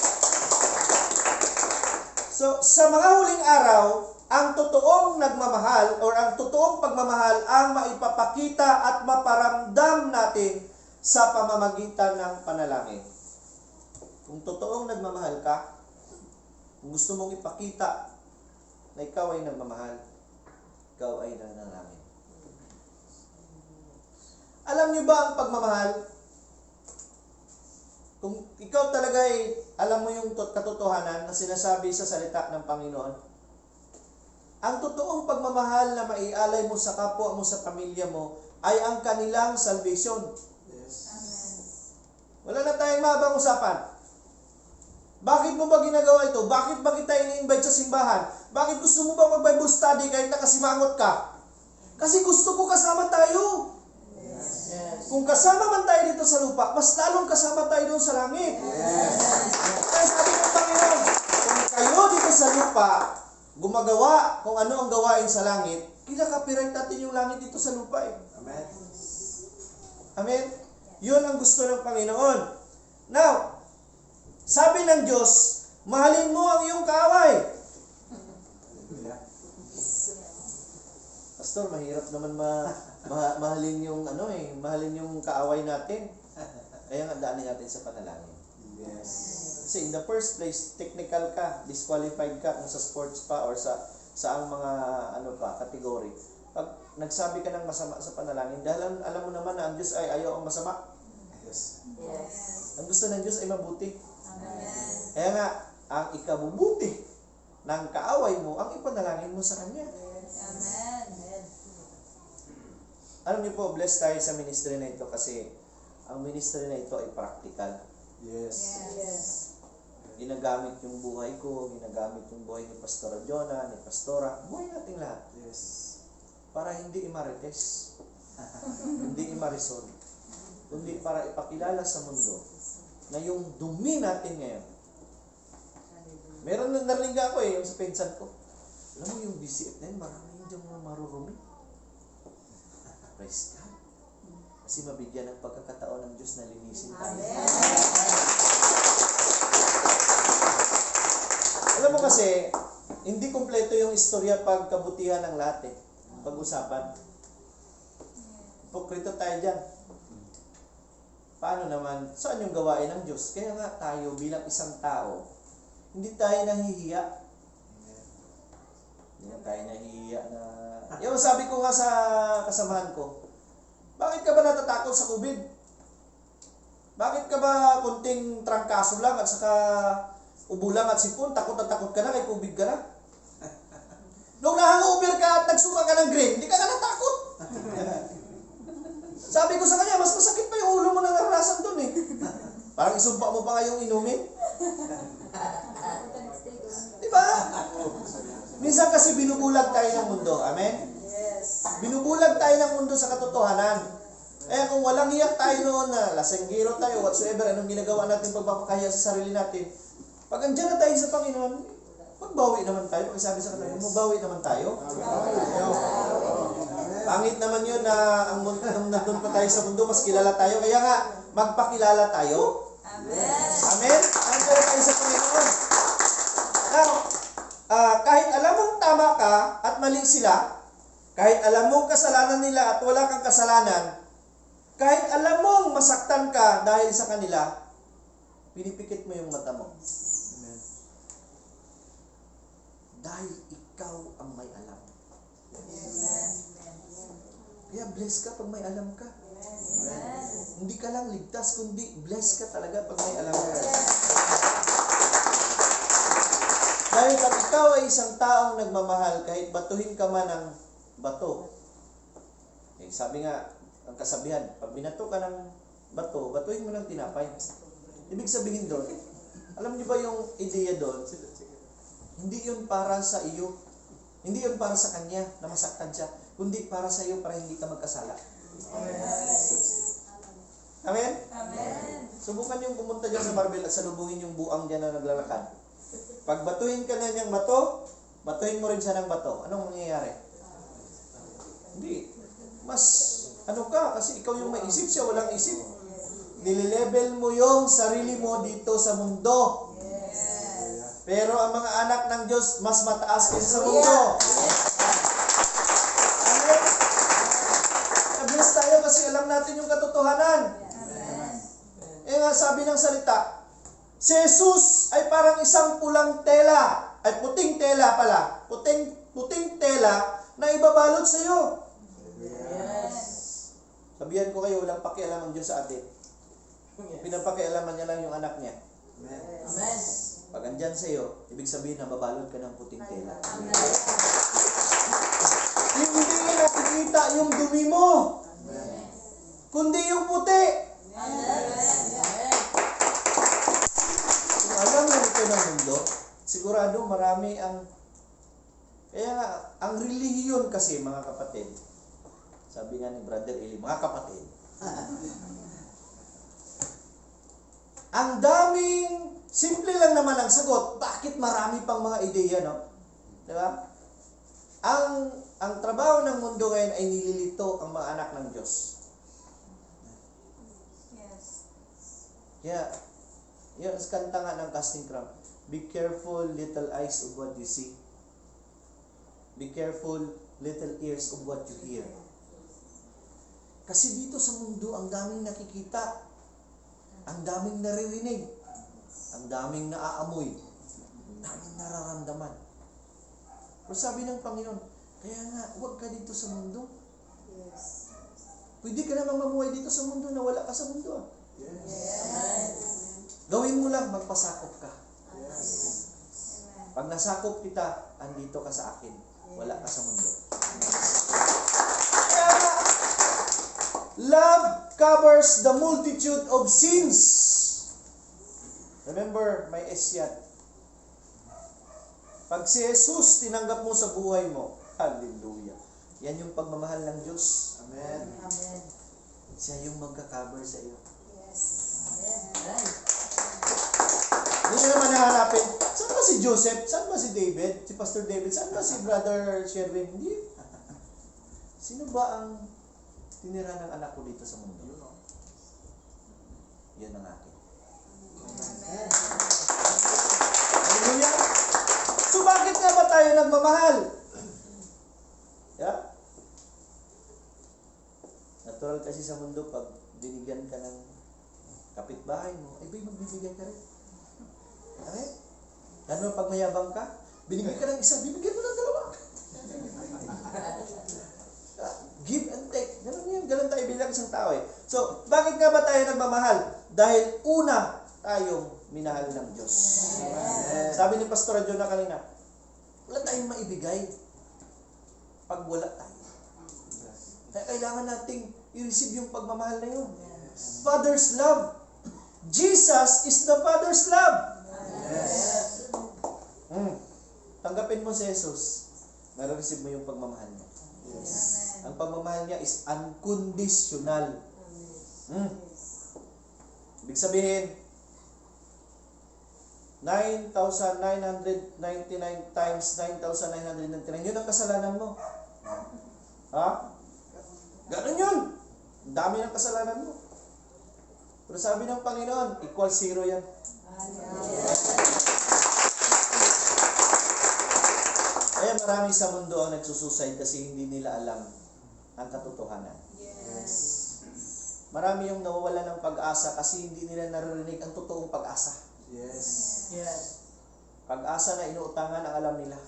B: So, sa mga huling araw, ang totoong nagmamahal or ang totoong pagmamahal ang maipapakita at maparamdam natin sa pamamagitan ng panalangin. Kung totoong nagmamahal ka, kung gusto mong ipakita na ikaw ay nagmamahal, ikaw ay nanalangin. Alam niyo ba ang pagmamahal? Kung ikaw talaga ay alam mo yung katotohanan na sinasabi sa salita ng Panginoon, ang totoong pagmamahal na maialay mo sa kapwa mo, sa pamilya mo, ay ang kanilang salvation.
A: Yes.
B: Wala na tayong mahabang usapan. Bakit mo ba ginagawa ito? Bakit ba kita ini-invite sa simbahan? Bakit gusto mo ba mag-Bible study kahit nakasimangot ka? Kasi gusto ko kasama tayo.
A: Yes.
B: Kung kasama man tayo dito sa lupa, mas lalong kasama tayo doon sa langit.
A: Yes.
B: Kaya sabi ng Panginoon, kung kayo dito sa lupa, gumagawa kung ano ang gawain sa langit, kila-copyright natin yung langit dito sa lupa eh.
A: Amen.
B: Amen? Yun ang gusto ng Panginoon. Now, sabi ng Diyos, mahalin mo ang iyong kaaway.
A: Hallelujah.
B: Pastor, mahirap naman mahalin yung mahalin yung kaaway natin. Kaya nga daanin natin sa panalangin.
A: Yes.
B: Kasi in the first place, technical ka, disqualified ka kung sa sports pa or sa ang mga kategory. Pag nagsabi ka ng masama sa panalangin, dahil alam mo naman na ang Diyos ay ayaw ang masama.
A: Yes.
B: Ang gusto ng Diyos ay mabuti.
C: Amen.
B: Kaya nga, ang ikabubuti ng kaaway mo, ang ipanalangin mo sa Kanya.
C: Amen.
B: Alam niyo po, blessed tayo sa ministry na ito kasi ang ministry na ito ay practical.
A: Yes.
B: Ginagamit yung buhay ko, ginagamit yung buhay ni Pastora Jonah, ni Pastora, buhay nating lahat.
A: Yes.
B: Para hindi imarites, hindi imarisol, kundi para ipakilala sa mundo na yung dumi natin ngayon. Meron na narinig ako yung sa pinsan ko. Alam mo yung BCF na yun, marami yung diyang mga marurumi. Praise God. Kasi mabigyan ng pagkakataon ng Diyos na linisin tayo. Alam mo kasi, hindi kompleto yung istorya pagkabutihan ng lahat eh. Pag-usapan. Hipokrito tayo dyan. Paano naman? Saan yung gawain ng Diyos? Kaya nga tayo bilang isang tao, hindi tayo nahihiya. Hindi na tayo nahihiya na... Yung sabi ko nga sa kasamahan ko, bakit ka ba natatakot sa COVID? Bakit ka ba kunting trangkaso lang at saka ubo lang at sipon, takot na takot ka na, kay kubig ka na? Nung nahangover ka at nagsuka ka ng green, hindi ka na natakot. Sabi ko sa kanya, mas masakit pa yung ulo mo na naranasan dun eh. Parang isumpa mo pa nga yung inumin. Diba? Minsan kasi binubulag tayo ng mundo. Amen? Binubulag tayo ng mundo sa katotohanan. Eh kung walang hiyak tayo noon na lasenggero tayo, whatsoever, anong ginagawa natin pagpapakahiya sa sarili natin, pag andyan na tayo sa Panginoon, magbawi naman tayo. Pag sabi sa kanila, magbawi naman tayo. Pangit naman yun na ang nandun pa tayo sa mundo, mas kilala tayo. Kaya nga, magpakilala tayo. Amen? Andyan tayo sa Panginoon. Now, kahit alam mong tama ka at mali sila, kahit alam mong kasalanan nila at wala kang kasalanan, kahit alam mong masaktan ka dahil sa kanila, pinipikit mo yung mata mo. Amen. Dahil ikaw ang may alam. Amen. Kaya bless ka pag may alam ka. Amen. Hindi ka lang ligtas, kundi bless ka talaga pag may alam ka. Dahil pag ikaw ay isang taong nagmamahal, kahit batuhin ka man ng bato. Eh, sabi nga, ang kasabihan, pag binato ka ng bato, batuhin mo ng tinapay. Ibig sabihin doon, alam niyo ba yung ideya doon? Hindi yun para sa iyo. Hindi yun para sa kanya na masaktan siya. Kundi para sa iyo para hindi ka magkasala. Amen? Amen? Subukan yung pumunta dyan sa Marbel at salubungin yung buang dyan na naglalakad. Pag batuhin ka na niyang bato, batuhin mo rin siya ng bato. Anong mangyayari? Hindi. Mas, ano ka? Kasi ikaw yung may isip, siya walang isip. Nililevel mo yung sarili mo dito sa mundo. Pero ang mga anak ng Diyos, mas mataas kaysa sa mundo. Amen? Nabilis tayo kasi alam natin yung katotohanan. Eh nga sabi ng salita, si Jesus ay parang isang pulang tela, ay puting tela pala, puting tela na ibabalot sa iyo. Sabihan ko kayo, walang pakialam ang Diyos sa atin. Pinapakialaman niya lang yung anak niya.
A: Amen.
B: Pag andyan sa iyo, ibig sabihin na babalot ka ng puting tela.
A: Amen.
B: Hindi niya nakikita yung dumi mo, kundi yung puti. Kung alam na ito ng mundo, sigurado marami ang... Kaya nga, ang relihiyon kasi, mga kapatid, sabi nga ni Brother Eli, mga kapatid, ang daming, simple lang naman ang sagot, bakit marami pang mga ideya, no? Diba? Ang trabaho ng mundo ngayon ay nililito ang mga anak ng Diyos. Kaya, yun, kanta nga ng Casting Crown, be careful, little eyes of what you see. Be careful, little ears of what you hear. Kasi dito sa mundo, ang daming nakikita, ang daming naririnig, ang daming naaamoy, ang daming nararamdaman. Pero sabi ng Panginoon, kaya nga, huwag ka dito sa mundo. Pwede ka namang mamuhay dito sa mundo na wala ka sa mundo. Gawin mo lang, magpasakop ka. Pag nasakop kita, andito ka sa akin. Wala ka sa mundo. Kaya nga, love covers the multitude of sins. Remember, may S yan. Pag si Jesus tinanggap mo sa buhay mo, hallelujah. Yan yung pagmamahal ng Diyos. Amen.
A: Amen.
B: Siya yung magka-cover sa iyo.
A: Yes. Amen.
B: Hindi nyo naman nahanapin, saan ba si Joseph? Saan ba si David? Si Pastor David? Saan ba si Brother Sherwin? Hindi. Sino ba ang tinira ng anak ko dito sa mundo? Yan ang akin.
A: Amen.
B: Hallelujah! So bakit nga ba tayo nagmamahal? Yeah? Natural kasi sa mundo, pag binigyan ka ng kapitbahay mo, ay ba'y magbibigay ka rin? Okay? Ano pag mayabang ka? Binigyan ka ng isa, bibigyan mo ng dalawa. Give and take. Ganun yan. Ganun tayo bilang isang tao eh. So, bakit nga ba tayo nagmamahal? dahil una tayong minahal ng Diyos. Sabi ni Pastor Jonah kanina, wala tayong maibigay pag wala tayo. Kaya kailangan nating i-receive yung pagmamahal na yun. Father's love. Jesus is the Father's love. Tanggapin mo si Jesus, nare-receive mo yung pagmamahal niya. Ang pagmamahal niya is unconditional. Ibig sabihin, 9,999 times 9,999, yun ang kasalanan mo. Ha? Ganun yun. Ang dami ng kasalanan mo. Pero sabi ng Panginoon, equal zero yan. Kaya marami sa mundo ang nagsusuicide kasi hindi nila alam ang katotohanan. Marami yung nawawala ng pag-asa kasi hindi nila naririnig ang totoong pag-asa. Pag-asa na inuutangan ang alam nila.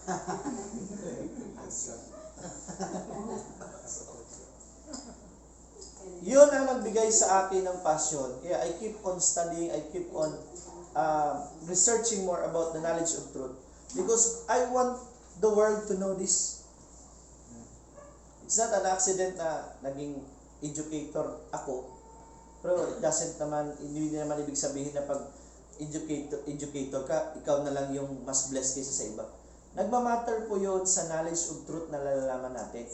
B: Yun ang nagbigay sa akin ng passion. Kaya I keep on studying, I keep on researching more about the knowledge of truth. Because I want the world to know this. It's not an accident na naging educator ako. Pero it doesn't naman, hindi naman ibig sabihin na pag educator ka, ikaw na lang yung mas blessed kaysa sa iba. Nagmamatter po yun sa knowledge of truth na nalalaman natin.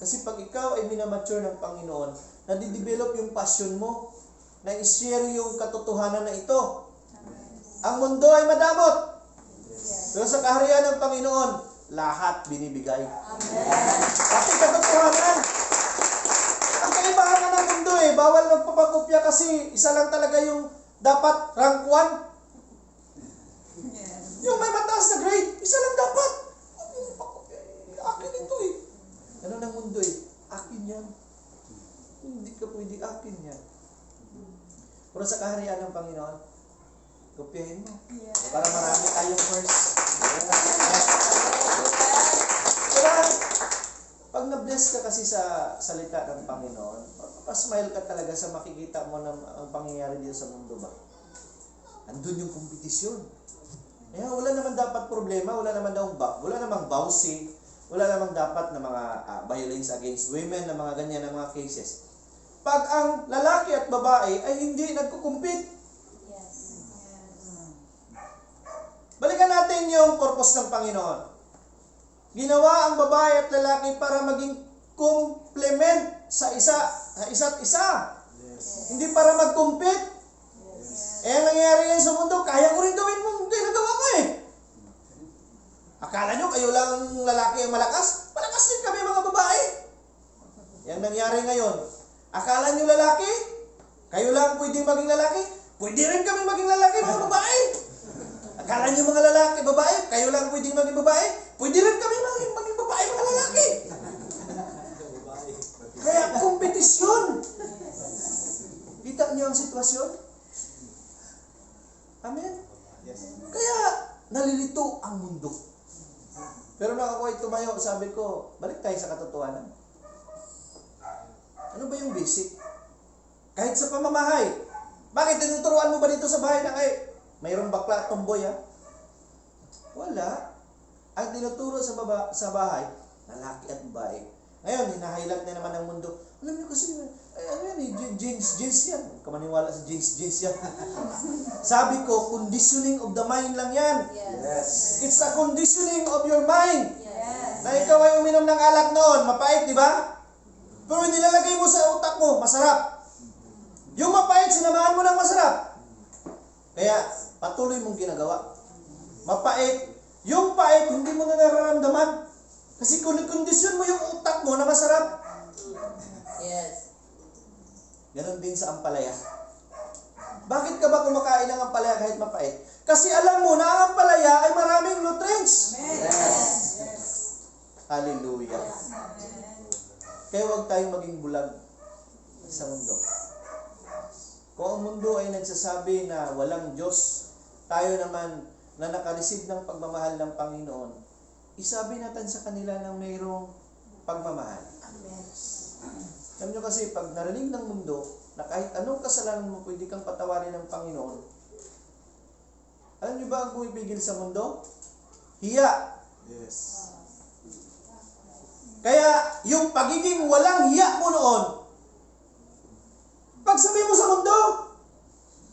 B: Kasi pag ikaw ay minamature ng Panginoon, nadidevelop yung passion mo na i-share yung katotohanan na ito. Ang mundo ay madamot. Pero sa kaharian ng Panginoon, lahat binibigay. Kasi katotohanan. Ang kaibahan ng mundo bawal magpapakopya kasi isa lang talaga yung dapat rank 1. Yung may mataas na grade, isa lang dapat. Akin ito Ano ng mundo Akin yan. Hindi ka pwede akin yan. Pero sa kaharian ng Panginoon, kopyahin mo. Para marami tayong first. Kaya, pag na-bless ka kasi sa salita ng Panginoon, pasmile ka talaga sa makikita mo na ang pangyayari dito sa mundo ba. Andun yung kompetisyon. Kaya wala naman dapat problema, wala namang bawsi, wala namang dapat na mga violence against women, na mga ganyan na mga cases. Pag ang lalaki at babae ay hindi nagkukumpit. Balikan natin yung purpose ng Panginoon. Ginawa ang babae at lalaki para maging complement sa isa't isa. Hindi para mag-compete. Ang nangyayari ngayon sa mundo, kaya ko rin gawin mo, ginagawa ko Akala nyo kayo lang lalaki ang malakas? Malakas din kami mga babae. Yang nangyari ngayon, akala nyo lalaki? Kayo lang pwedeng maging lalaki? Pwede rin kami maging lalaki mga babae. Akala nyo mga lalaki, babae? Kayo lang pwedeng maging babae? Pwede rin kami maging babae mga lalaki. Kaya kompetisyon. Kita niyo ang sitwasyon? Amen? Kaya nalilito ang mundo. Pero nung ako ay tumayo, sabi ko, balik tayo sa katotohanan. Ano ba yung basic? Kahit sa pamamahay. Bakit tinuturuan mo ba dito sa bahay na mayroong bakla at tomboy Wala. Ang tinuturo sa bahay, lalaki at babae. Ngayon, hinahighlight na naman ng mundo. Alam niyo kasi, jeans yan. Kamaniwala sa jeans yan. Sabi ko, conditioning of the mind lang yan.
A: Yes.
B: It's a conditioning of your mind.
A: Yes.
B: Na ikaw ay uminom ng alak noon, mapait, di ba? Pero nilalagay mo sa utak mo, masarap. Yung mapait, sinamahan mo ng masarap. Kaya, patuloy mong ginagawa. Mapait. Yung pait, hindi mo na nararamdaman. Kasi kondisyon mo yung utak mo na masarap.
A: Yes.
B: Ganon din sa ampalaya. Bakit ka ba kumakain ng ampalaya kahit mapait? Kasi alam mo na ang ampalaya ay maraming nutrients.
A: Yes.
B: Hallelujah. Kaya huwag tayong maging bulag sa mundo. Kung ang mundo ay nagsasabi na walang Diyos, tayo naman na nakareceive ng pagmamahal ng Panginoon, isabi natin sa kanila ng mayroong pagmamahal. Alam nyo kasi, pag narinig ng mundo, na kahit anong kasalanan mo, pwede kang patawarin ng Panginoon. Alam niyo ba ang pumipigil sa mundo? Hiya.
A: Yes.
B: Kaya, yung pagiging walang hiya mo noon, pagsabi mo sa mundo,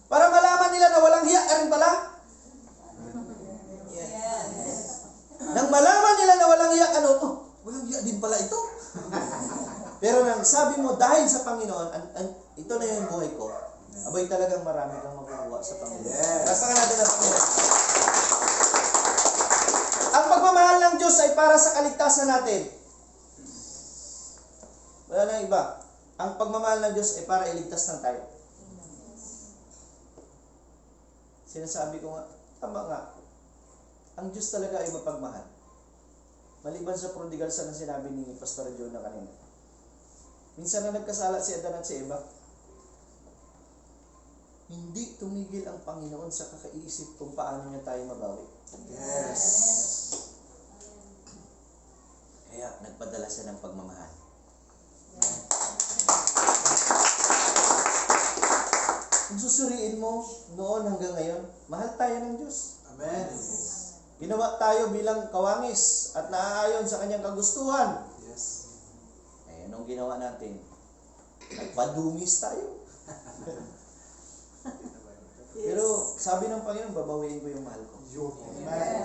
B: para malaman nila na walang hiya ka rin pala. Nang malaman nila na walang hiya ka noon, oh, walang hiya din pala ito. Pero nang sabi mo, dahil sa Panginoon, ito na yung buhay ko, abay talagang marami kang makukuha sa Panginoon.
A: Yes.
B: Rasakan natin ang Panginoon. Ang pagmamahal ng Diyos ay para sa kaligtasan natin. Wala nang iba. Ang pagmamahal ng Diyos ay para iligtas lang tayo. Sinasabi ko nga, tama nga. Ang Diyos talaga ay mapagmahal. Maliban sa prodigal son na sinabi ni Pastor Joe na kanina. Minsan na nagkasala si Adan at si Eva, hindi tumigil ang Panginoon sa kakaisip kung paano niya tayo mabawi.
A: Yes.
B: Kaya nagpadala siya ng pagmamahal. Kung susuriin mo noon hanggang ngayon, mahal tayo ng Diyos.
A: Amen.
B: Ginawa tayo bilang kawangis at naaayon sa kanyang kagustuhan.
A: Yes.
B: Eh, anong ginawa natin? Nagpadumis tayo. Pero sabi ng Panginoon, babawiin ko yung mahal ko.
A: Amen.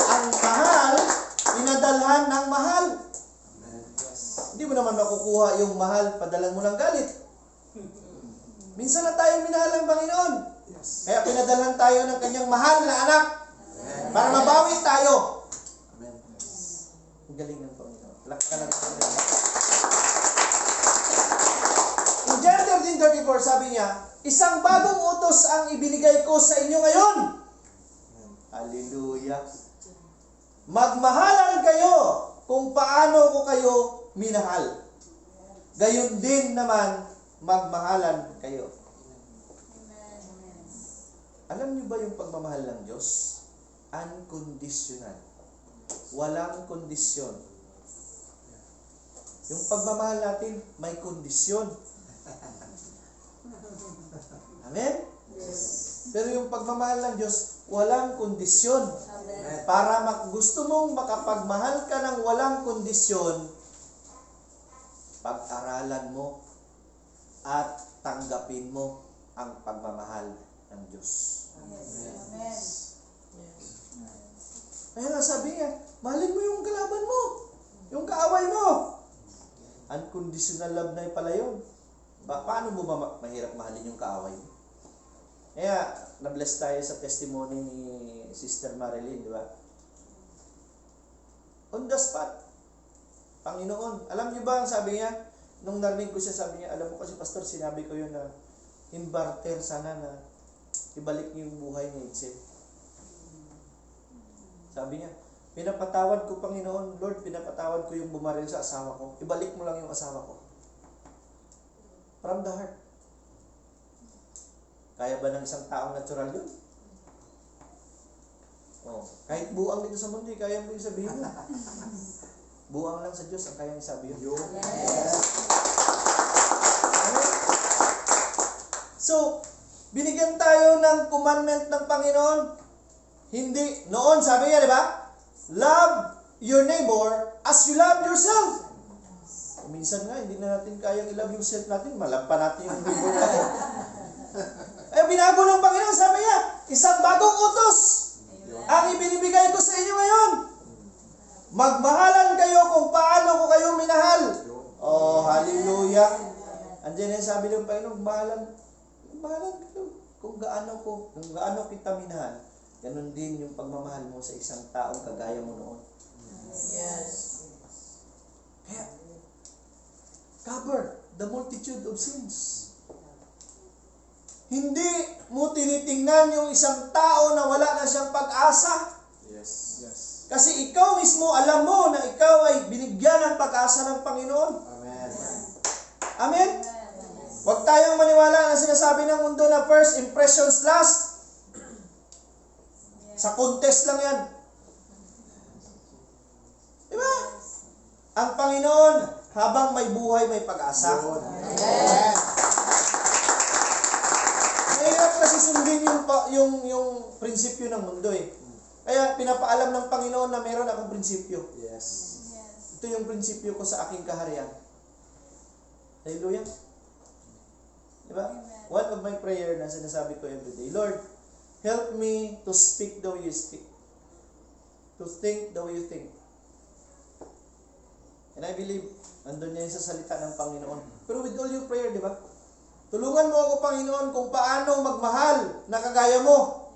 B: Ang mahal, pinadalhan ng mahal.
A: Amen. Yes.
B: Hindi mo naman makukuha yung mahal, padalan mo ng galit. Minsan na tayo minahal ng Panginoon.
A: Yes.
B: Kaya pinadalhan tayo ng kanyang mahal na anak para mabawi tayo.
A: Amen.
B: Ang galing ng Panginoon. Laksa ng Panginoon. In John 13:34, sabi niya, isang bagong utos ang ibinigay ko sa inyo ngayon. Hallelujah. Magmahalan kayo kung paano ko kayo minahal. Gayon din naman, magmahalan kayo. Alam niyo ba yung pagmamahal ng Diyos? Unconditional. Walang kondisyon. Yung pagmamahal natin, may kondisyon. Amen? Pero yung pagmamahal ng Diyos, walang kondisyon. Para gusto mong makapagmahal ka ng walang kondisyon, pag-aralan mo at tanggapin mo ang pagmamahal ng Diyos.
C: Amen.
B: Kaya nga sabi niya, mahalin mo yung kalaban mo, yung kaaway mo. Unconditional love na pala yun. Paano mo ba mahirap mahalin yung kaaway mo? Kaya, na-bless tayo sa testimony ni Sister Marilyn, di ba? On the spot. Panginoon, alam niyo ba ang sabi niya? Nung narinig ko siya, sabi niya, alam mo kasi Pastor, sinabi ko yun na imbarter sana na ibalik niyo yung buhay ni Itzel. Sabi niya, pinapatawad ko Panginoon, Lord, pinapatawad ko yung bumaril sa asawa ko. Ibalik mo lang yung asawa ko. From the heart. Kaya ba ng isang taong natural yun? Oh, kahit buang dito sa mundo, kaya mo yung sabihin mo. Buang lang sa Diyos ang kayang isabi yun. Amen? So, binigyan tayo ng commandment ng Panginoon. Hindi, noon sabi niya, di ba? Love your neighbor as you love yourself. Minsan nga, hindi na natin kayang i-love yourself natin. Malampa natin yung neighbor natin. Ay, binago ng Panginoon, sabi niya, isang bagong utos ang ibinibigay ko sa inyo ngayon. Magmahalan kayo kung paano ko kayo minahal. Oh, hallelujah. Andiyan yung sabi ng Panginoon, mahalan kayo kung gaano kita minahal. Ganon din yung pagmamahal mo sa isang taong kagaya mo noon. Yes. Kaya, cover the multitude of sins. Hindi mo tinitingnan yung isang tao na wala na siyang pag-asa.
A: Yes. Yes.
B: Kasi ikaw mismo, alam mo na ikaw ay binigyan ng pag-asa ng Panginoon.
A: Amen.
B: Amen? Huwag tayong maniwala na sinasabi ng mundo na first impressions last. Sa contest lang yan. Diba? Ang Panginoon habang may buhay, may pag-asa.
A: Amen.
B: Mahirap kasi sundin yung prinsipyo ng mundo eh. Kaya pinapaalam ng Panginoon na meron akong prinsipyo.
A: Yes.
B: Ito yung prinsipyo ko sa aking kaharian. Hallelujah. Diba? One of my prayer na sinasabi ko every day, Lord, help me to speak the way you speak. To think the way you think. And I believe, nandun niya sa salita ng Panginoon. Pero with all your prayer, di ba? Tulungan mo ako, Panginoon, kung paano magmahal na kagaya mo.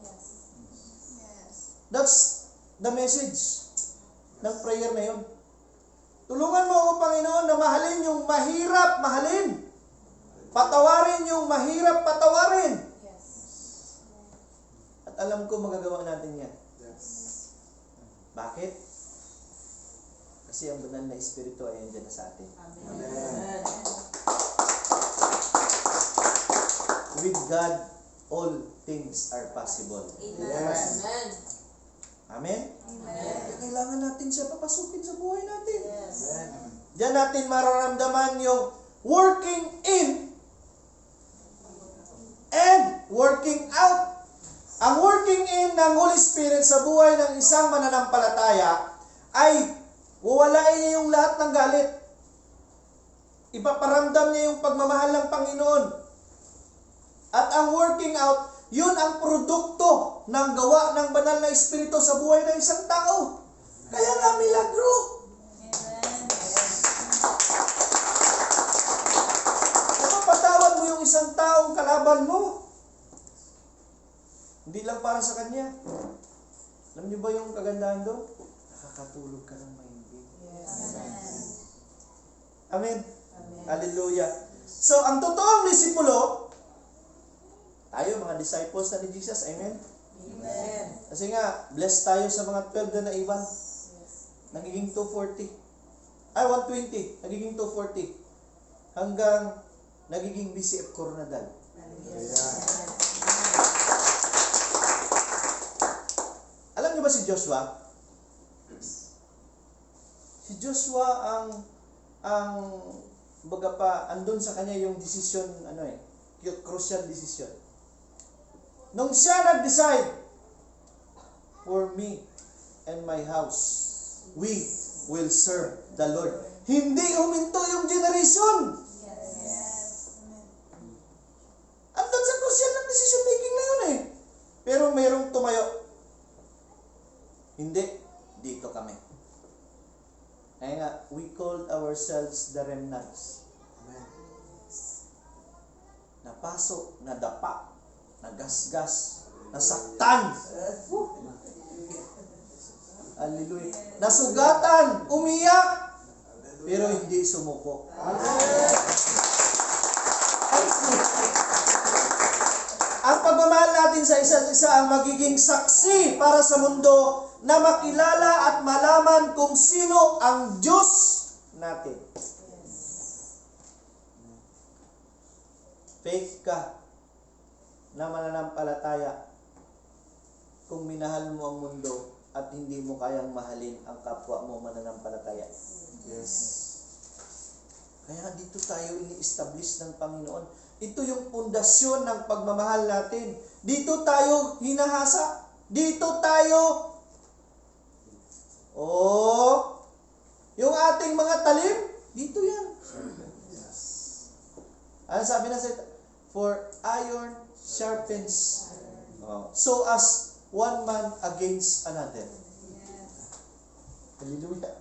B: That's the message ng prayer na yun. Tulungan mo ako, Panginoon, na mahalin yung mahirap mahalin. Patawarin yung mahirap patawarin. At alam ko magagawa natin yan.
A: Yes.
B: Bakit? Kasi ang banal na Espiritu ay andyan na sa atin.
A: Amen.
B: With God, all things are possible.
A: Yes.
B: Amen? Kailangan natin siya papasukin sa buhay natin.
A: Amen.
B: Diyan natin mararamdaman yung working in and working out. Ang working in ng Holy Spirit sa buhay ng isang mananampalataya ay wawalain niya yung lahat ng galit. Ipaparamdam niya yung pagmamahal ng Panginoon. At ang working out, yun ang produkto ng gawa ng banal na Espiritu sa buhay ng isang tao. Kaya nga milagro. Napapatawad mo yung isang taong kalaban mo. Hindi lang para sa kanya. Alam niyo ba yung kagandahan doon? Nakakatulog ka ng mahimbing. Amen. Hallelujah. So, ang totoong disipulo, tayo mga disciples na ni Jesus. Amen. Kasi nga, blessed tayo sa mga 12 na naiwan. Nagiging 240. Ay, 120. Nagiging 240. Hanggang nagiging BCF Coronadal. Alam niyo ba si Joshua? Si Joshua ang baga pa, andun sa kanya yung decision, crucial decision. Nung siya nag-decide, for me and my house, we will serve the Lord. Hindi huminto yung generation. Andun sa crucial ng decision making na yun eh. Pero mayroong tumayo. Hindi, dito kami. Kaya nga, we called ourselves the remnants. Napasok, nadapa, nagasgas, nasaktan. Hallelujah. Nasugatan, umiyak, pero hindi sumuko. Ang pagmamahal natin sa isa't isa ang magiging saksi para sa mundo na makilala at malaman kung sino ang Diyos natin. Faith ka na mananampalataya kung minahal mo ang mundo at hindi mo kayang mahalin ang kapwa mo mananampalataya.
A: Yes.
B: Kaya dito tayo ini-establish ng Panginoon. Ito yung pundasyon ng pagmamahal natin. Dito tayo hinahasa. Dito tayo yung ating mga talim, dito yan. Ano sabi na sa for iron sharpens so as one man against another. Hallelujah.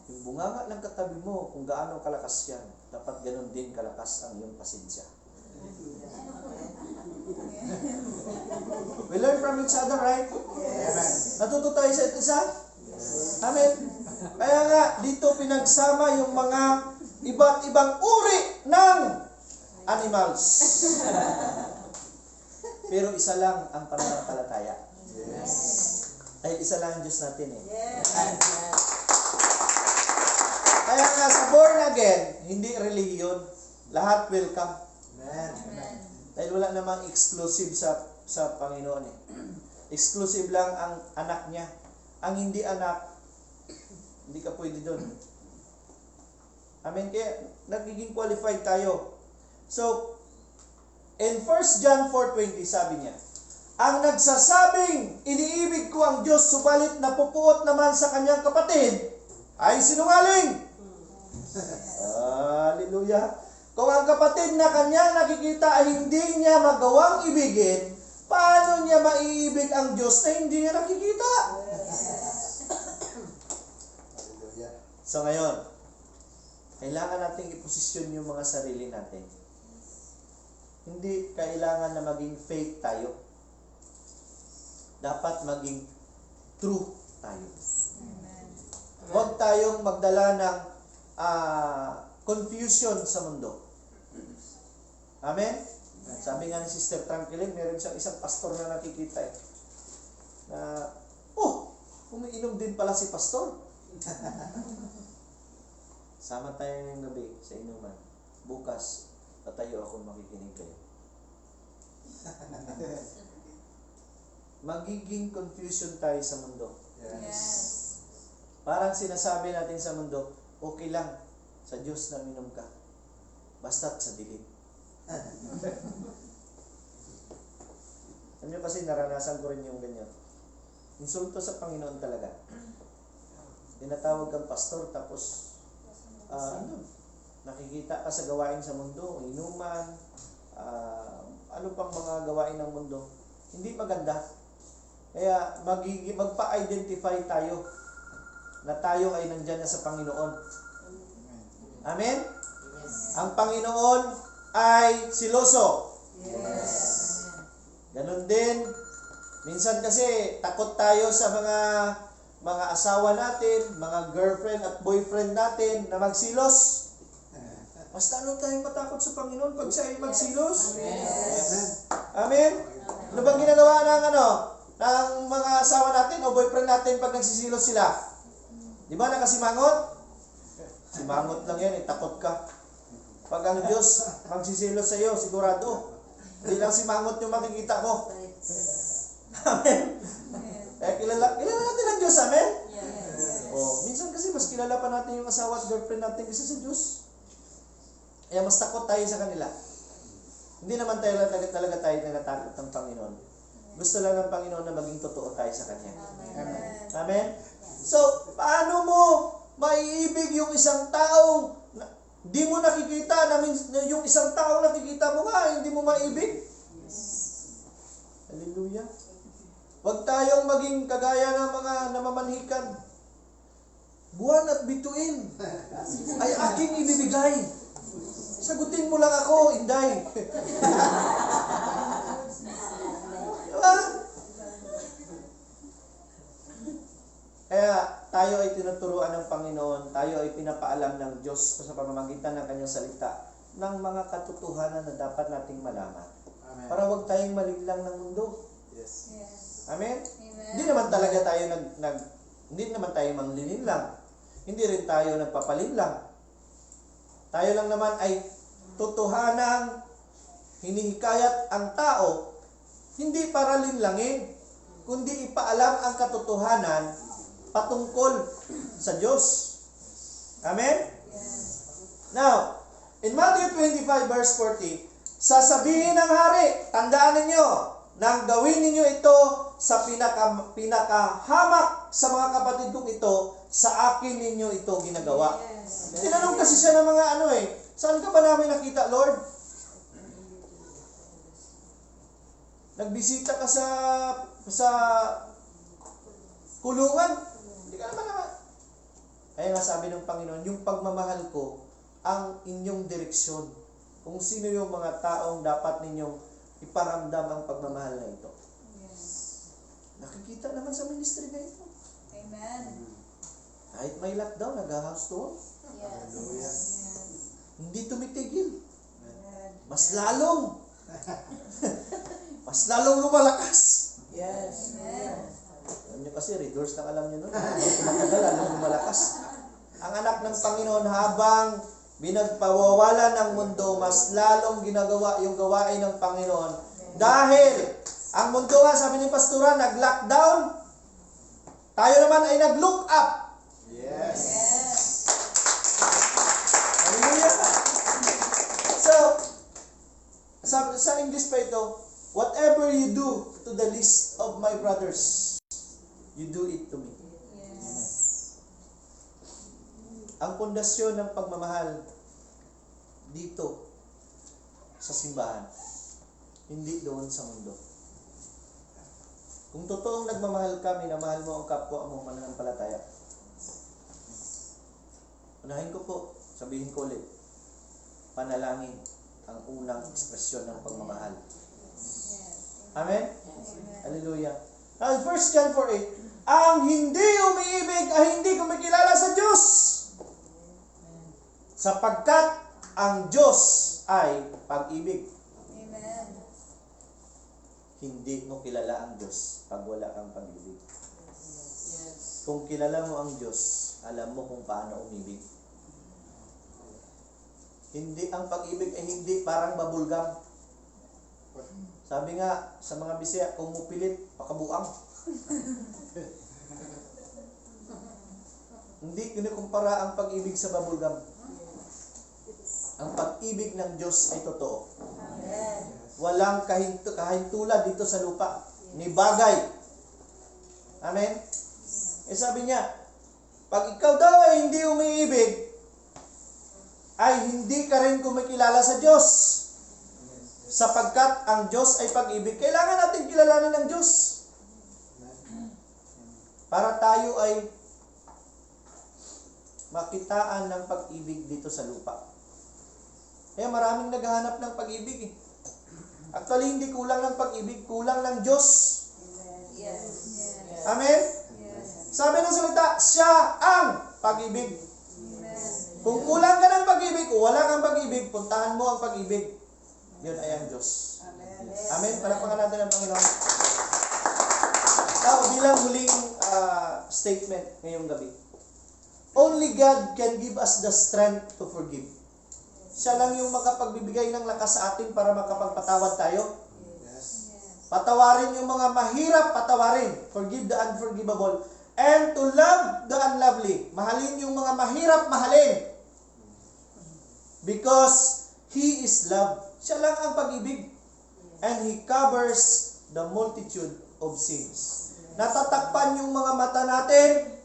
B: Yung bunganga ng katabi mo, kung gaano kalakas yan, dapat ganun din kalakas ang iyong pasensya. We learn from each other, right?
A: Yes.
B: Natuto tayo sa isa't isa? Amen. Kaya nga, dito pinagsama yung mga iba't ibang uri ng animals. Pero isa lang ang pananampalataya.
A: Yes.
B: Ay, isa lang ang Diyos natin eh.
C: Yes.
B: Kaya nga sa born again, hindi religion. Lahat welcome.
A: Amen.
B: Dahil wala namang exclusive sa Panginoon eh. Exclusive lang ang anak niya. Ang hindi anak, hindi ka pwede doon. Amen? Kaya nagiging qualified tayo. So, in 1 John 4:20, sabi niya, ang nagsasabing, iniibig ko ang Diyos, subalit napupuot naman sa kanyang kapatid, ay sinungaling. Hallelujah. Kung ang kapatid na kanyang nakikita ay hindi niya magawang ibigin, paano niya maiibig ang Diyos na hindi niya nakikita? So ngayon, kailangan nating iposisyon yung mga sarili natin. Hindi kailangan na maging fake tayo. Dapat maging true tayo. Huwag tayong magdala ng confusion sa mundo. Amen? Sabi nga ni Sister Tranquilin, meron siyang isang pastor na nakikita na, umiinom din pala si pastor. Sama tayo ngayong gabi sa inuman. Bukas, tatayo ako makikinig kayo. Magiging confusion tayo sa mundo.
A: Yes.
B: Parang sinasabi natin sa mundo, okay lang, sa Diyos na minom ka. Basta't sa dilim. Ano kasi naranasan ko rin yung ganyan. Insulto sa Panginoon talaga. Tinatawag kang pastor tapos nakikita ka sa gawain sa mundo, inuman, ano pang mga gawain ng mundo. Hindi maganda. Kaya magpa-identify tayo na tayo ay nandyan na sa Panginoon. Amen? Ang Panginoon ay siloso.
A: Yes.
B: Ganon din. Minsan kasi takot tayo sa mga asawa natin, mga girlfriend at boyfriend natin na magsilos. Mas lalo tayong matakot sa Panginoon pag siya ay magsilos.
A: Yes.
B: Amen? Ano bang ginagawa ng mga asawa natin o boyfriend natin pag nagsisilos sila? Di ba nakasimangot? Simangot lang yan, takot ka. Pag ang Diyos magsisilos sa iyo, sigurado. Hindi lang simangot yung makikita mo. Amen? Kilala natin ang Diyos, amen?
A: Yes.
B: Minsan kasi mas kilala pa natin yung asawa at girlfriend natin kasi sa Diyos. Kaya mas takot tayo sa kanila. Hindi naman talaga tayo natatakot ng Panginoon. Gusto lang ng Panginoon na maging totoo tayo sa Kanya.
A: Amen.
B: Amen? So, paano mo maiibig yung isang taong hindi mo nakikita, yung isang taong nakikita mo nga, hindi mo maibig? Hallelujah. Huwag tayong maging kagaya ng mga namamanhikan. Buwan at bituin ay aking ibibigay. Sagutin mo lang ako, Inday. Diba? Kaya tayo ay tinuturuan ng Panginoon, tayo ay pinapaalam ng Diyos sa pamamagitan ng Kanyang salita ng mga katotohanan na dapat nating malaman.
D: Amen.
B: Para huwag tayong malinlang ng mundo.
D: Yes.
B: Amen?
A: Amen.
B: Hindi naman talaga tayo hindi naman tayo manglilinlang. Hindi rin tayo nagpapalinlang. Tayo lang naman ay totohanang hinihikayat ang tao, hindi para linlangin, kundi ipaalam ang katotohanan patungkol sa Diyos. Amen? Now, in Matthew 25 verse 40, sasabihin ng hari, tandaan ninyo, nang gawin ninyo ito sa pinakahamak sa mga kapatid kong ito, sa akin ninyo ito ginagawa.
A: Yes.
B: Tinanong kasi siya ng mga saan ka ba namin nakita, Lord? Nagbisita ka sa kulungan? Hindi ka naman. Kaya nga sabi ng Panginoon, yung pagmamahal ko ang inyong direksyon. Kung sino yung mga taong dapat ninyong iparamdam ang pagmamahal na ito.
A: Yes.
B: Nakikita naman sa ministry na ito.
A: Amen.
B: Kahit may lockdown, nag-house to.
A: Yes.
B: Hindi tumitigil.
A: Amen.
B: Mas lalong lumalakas.
C: Yes.
A: Amen.
B: Alam nyo kasi, readers lang alam nyo nun. Tumatagal, lalong lumalakas. Ang anak ng Panginoon habang binagpawawalan ng mundo, mas lalong ginagawa yung gawain ng Panginoon. Dahil, ang mundo nga, sabi ni Pastora, nag-lockdown. Tayo naman ay nag-look up.
D: Yes.
A: Yes.
B: Sa English pa ito, whatever you do to the least of my brothers, you do it to me. Ang pundasyon ng pagmamahal dito sa simbahan, hindi doon sa mundo. Kung totoong nagmamahal ka, minamahal mo ang kapwa mo mananampalataya. Unahin ko po, sabihin ko ulit, panalangin ang unang ekspresyon ng pagmamahal. Amen? Hallelujah. Now, 1 John 4:8, ang hindi umiibig ay hindi kumikilala sa Diyos. Sapagkat ang Diyos ay pag-ibig.
A: Amen.
B: Hindi mo kilala ang Diyos pag wala kang pag-ibig. Kung kilala mo ang Diyos, alam mo kung paano umibig. Hindi, ang pag-ibig ay hindi parang babulgam. Sabi nga sa mga Bisaya, kung mupilit, pakabuang. Hindi kinukumpara ang pag-ibig sa babulgam. Ang pag-ibig ng Diyos ay totoo.
A: Amen.
B: Walang kahintulad dito sa lupa. Ni bagay. Amen? Sabi niya, pag ikaw daw ay hindi umiibig, ay hindi ka rin kumikilala sa Diyos. Sapagkat ang Diyos ay pag-ibig. Kailangan natin kilalanin ang Diyos. Para tayo ay makitaan ng pag-ibig dito sa lupa. Kaya maraming naghahanap ng pag-ibig. Actually, hindi kulang ng pag-ibig, kulang ng Diyos.
A: Yes.
B: Amen?
A: Yes.
B: Sabi ng salita, siya ang pag-ibig.
A: Amen.
B: Kung kulang ka ng pag-ibig, o wala kang pag-ibig, puntahan mo ang pag-ibig. Yun ay ang Diyos.
A: Amen.
B: Amen? Palakpakan natin ang Panginoon. Now, bilang huling statement ngayong gabi. Only God can give us the strength to forgive. Siya lang yung makapagbibigay ng lakas sa atin para makapagpatawad tayo. Patawarin yung mga mahirap, patawarin. Forgive the unforgivable. And to love the unlovely. Mahalin yung mga mahirap, mahalin. Because He is love. Siya lang ang pag-ibig. And He covers the multitude of sins. Natatakpan yung mga mata natin.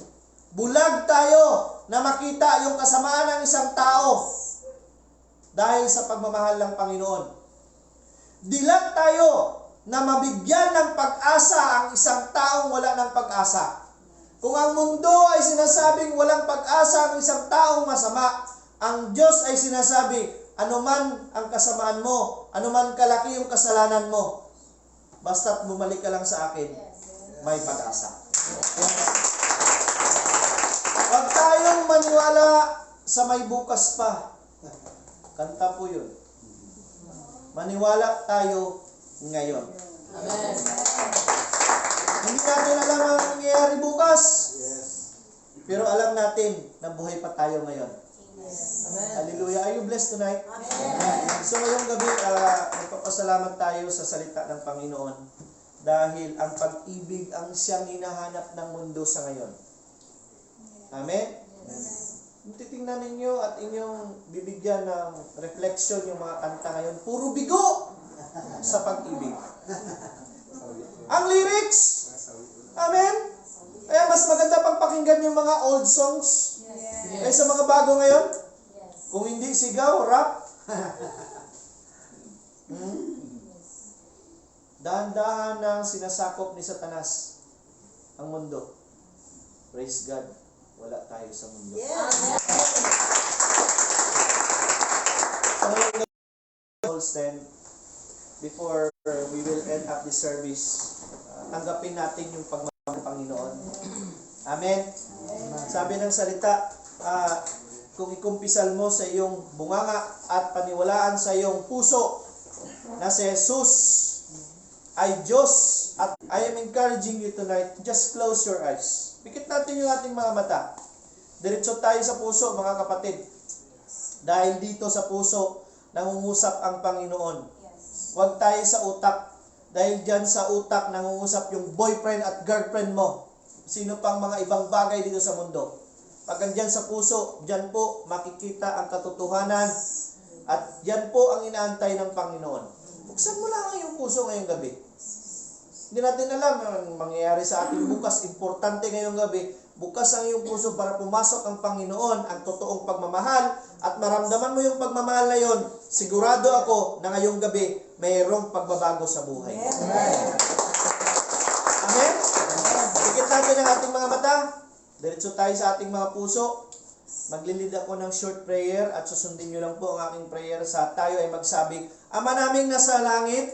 B: Bulag tayo na makita yung kasamaan ng isang tao. Dahil sa pagmamahal ng Panginoon. Dilat tayo na mabigyan ng pag-asa ang isang taong wala ng pag-asa. Kung ang mundo ay sinasabing walang pag-asa ang isang taong masama, ang Diyos ay sinasabi, anuman ang kasamaan mo, anuman kalaki yung kasalanan mo, basta't bumalik ka lang sa akin, may pag-asa. Huwag tayong maniwala sa may bukas pa. Kanta po yun. Maniwala tayo ngayon.
A: Amen.
B: Hindi natin alam ang nangyayari bukas. Pero alam natin na buhay pa tayo ngayon.
A: Amen.
B: Hallelujah. Are you blessed tonight?
A: Amen.
B: So ngayong gabi, nagpapasalamat tayo sa salita ng Panginoon. Dahil ang pag-ibig ang siyang hinahanap ng mundo sa ngayon. Amen? Titingnan ninyo at inyong bibigyan ng reflection yung mga kanta ngayon. Puro bigo sa pag-ibig. Ang lyrics. Amen? Kaya mas maganda pang pakinggan yung mga old songs kaysa mga bago ngayon. Kung hindi sigaw, rap. Dahan-dahan ng sinasakop ni Satanas ang mundo. Praise God. Wala tayo sa mundo. So, all stand before we will end up the service. Tanggapin natin yung pagmamahal ng Panginoon. Amen? Sabi ng salita, kung ikumpisal mo sa iyong bunganga at paniwalaan sa iyong puso na si Jesus ay Diyos, at I am encouraging you tonight, just close your eyes. Pikit natin yung ating mga mata. Diretso tayo sa puso, mga kapatid. Dahil dito sa puso, nangungusap ang Panginoon. Huwag tayo sa utak. Dahil dyan sa utak, nangungusap yung boyfriend at girlfriend mo. Sino pang mga ibang bagay dito sa mundo. Pag andyan sa puso, dyan po makikita ang katotohanan. At dyan po ang inaantay ng Panginoon. Buksan mo lang ang iyong puso ngayong gabi. Hindi natin alam ang mangyayari sa ating bukas. Importante ngayong gabi, bukas ang iyong puso para pumasok ang Panginoon, ang totoong pagmamahal, at maramdaman mo yung pagmamahal na yon. Sigurado ako na ngayong gabi, mayroong pagbabago sa buhay. Amen? Pikit natin ang ating mga mata. Diretso tayo sa ating mga puso. Maglilid ako ng short prayer at susundin nyo lang po ang aking prayer sa tayo ay magsabi, Ama naming nasa langit,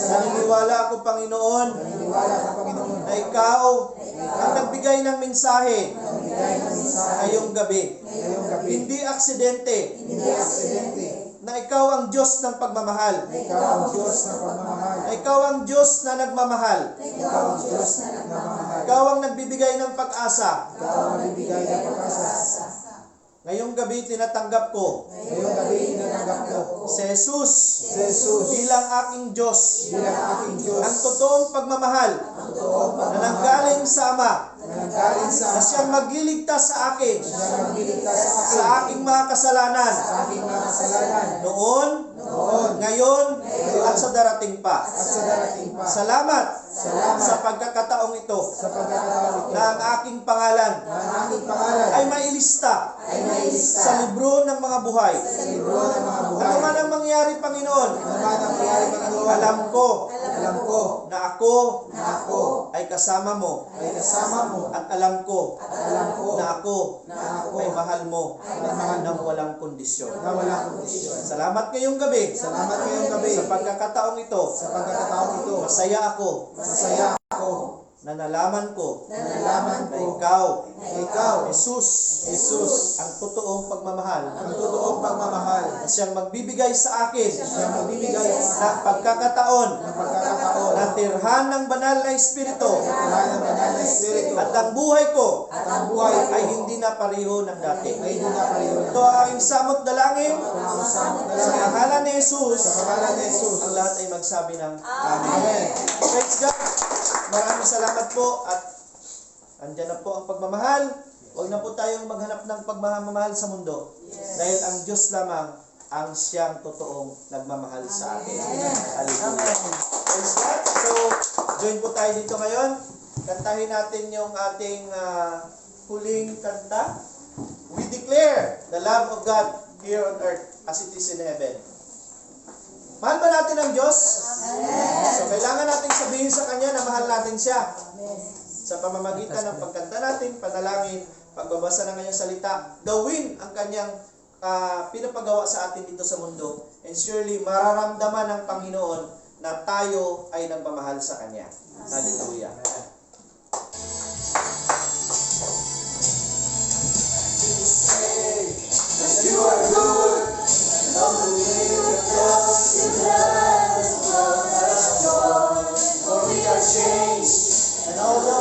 B: naniniwala ako Panginoon, na ikaw ang nagbigay ng mensahe ngayong gabi. Hindi aksidente na ikaw ang Diyos ng pagmamahal. Na ikaw ang Diyos na nagmamahal. Ikaw ang nagbibigay ng pag-asa. Ngayong gabi tinatanggap ko si Jesus bilang aking Diyos. Ang totoong pagmamahal na nanggaling sa Ama, na siyang magliligtas sa akin sa aking mga kasalanan noon, ngayon, at sa darating pa. Salamat sa pagkakataong ito na ang aking pangalan ay mailista sa libro ng mga buhay. Ano man ang mangyari, Panginoon, alam ko na ako ay kasama mo, at alam ko na ako ay mahal mo ng walang kondisyon. Salamat ngayong gabi sa pagkakataong ito. Masaya ako na nalaman ko na ikaw, Jesus, ang totoong pagmamahal, na siyang magbibigay sa akin ng pagkakataon na tirhan ng banal na Espiritu, at ang buhay ko ay hindi na pareho ng dati. Ito ang aking samot dalangin sa pangalan ni Jesus. Ang lahat ay magsabi ng Amen. Praise God. Maraming salamat po, at andyan na po ang pagmamahal. Huwag na po tayong maghanap ng pagmamahal sa mundo. Dahil ang Diyos lamang ang siyang totoong nagmamahal sa atin. Hallelujah. Praise God. So, join po tayo dito ngayon. Kantahin natin yung ating huling kanta. We declare the love of God here on earth as it is in heaven. Mahal ba natin ang Diyos? So, kailangan natin sabihin sa Kanya na mahal natin siya. Sa pamamagitan ng pagkanta natin, panalangin, pagbabasa ng Kanyang salita, gawin ang Kanyang pinapagawa sa atin dito sa mundo. And surely, mararamdaman ng Panginoon na tayo ay nagmamahal sa Kanya. Hallelujah.
A: You are good, and all the way across your blood has brought us joy. For we are changed, and all the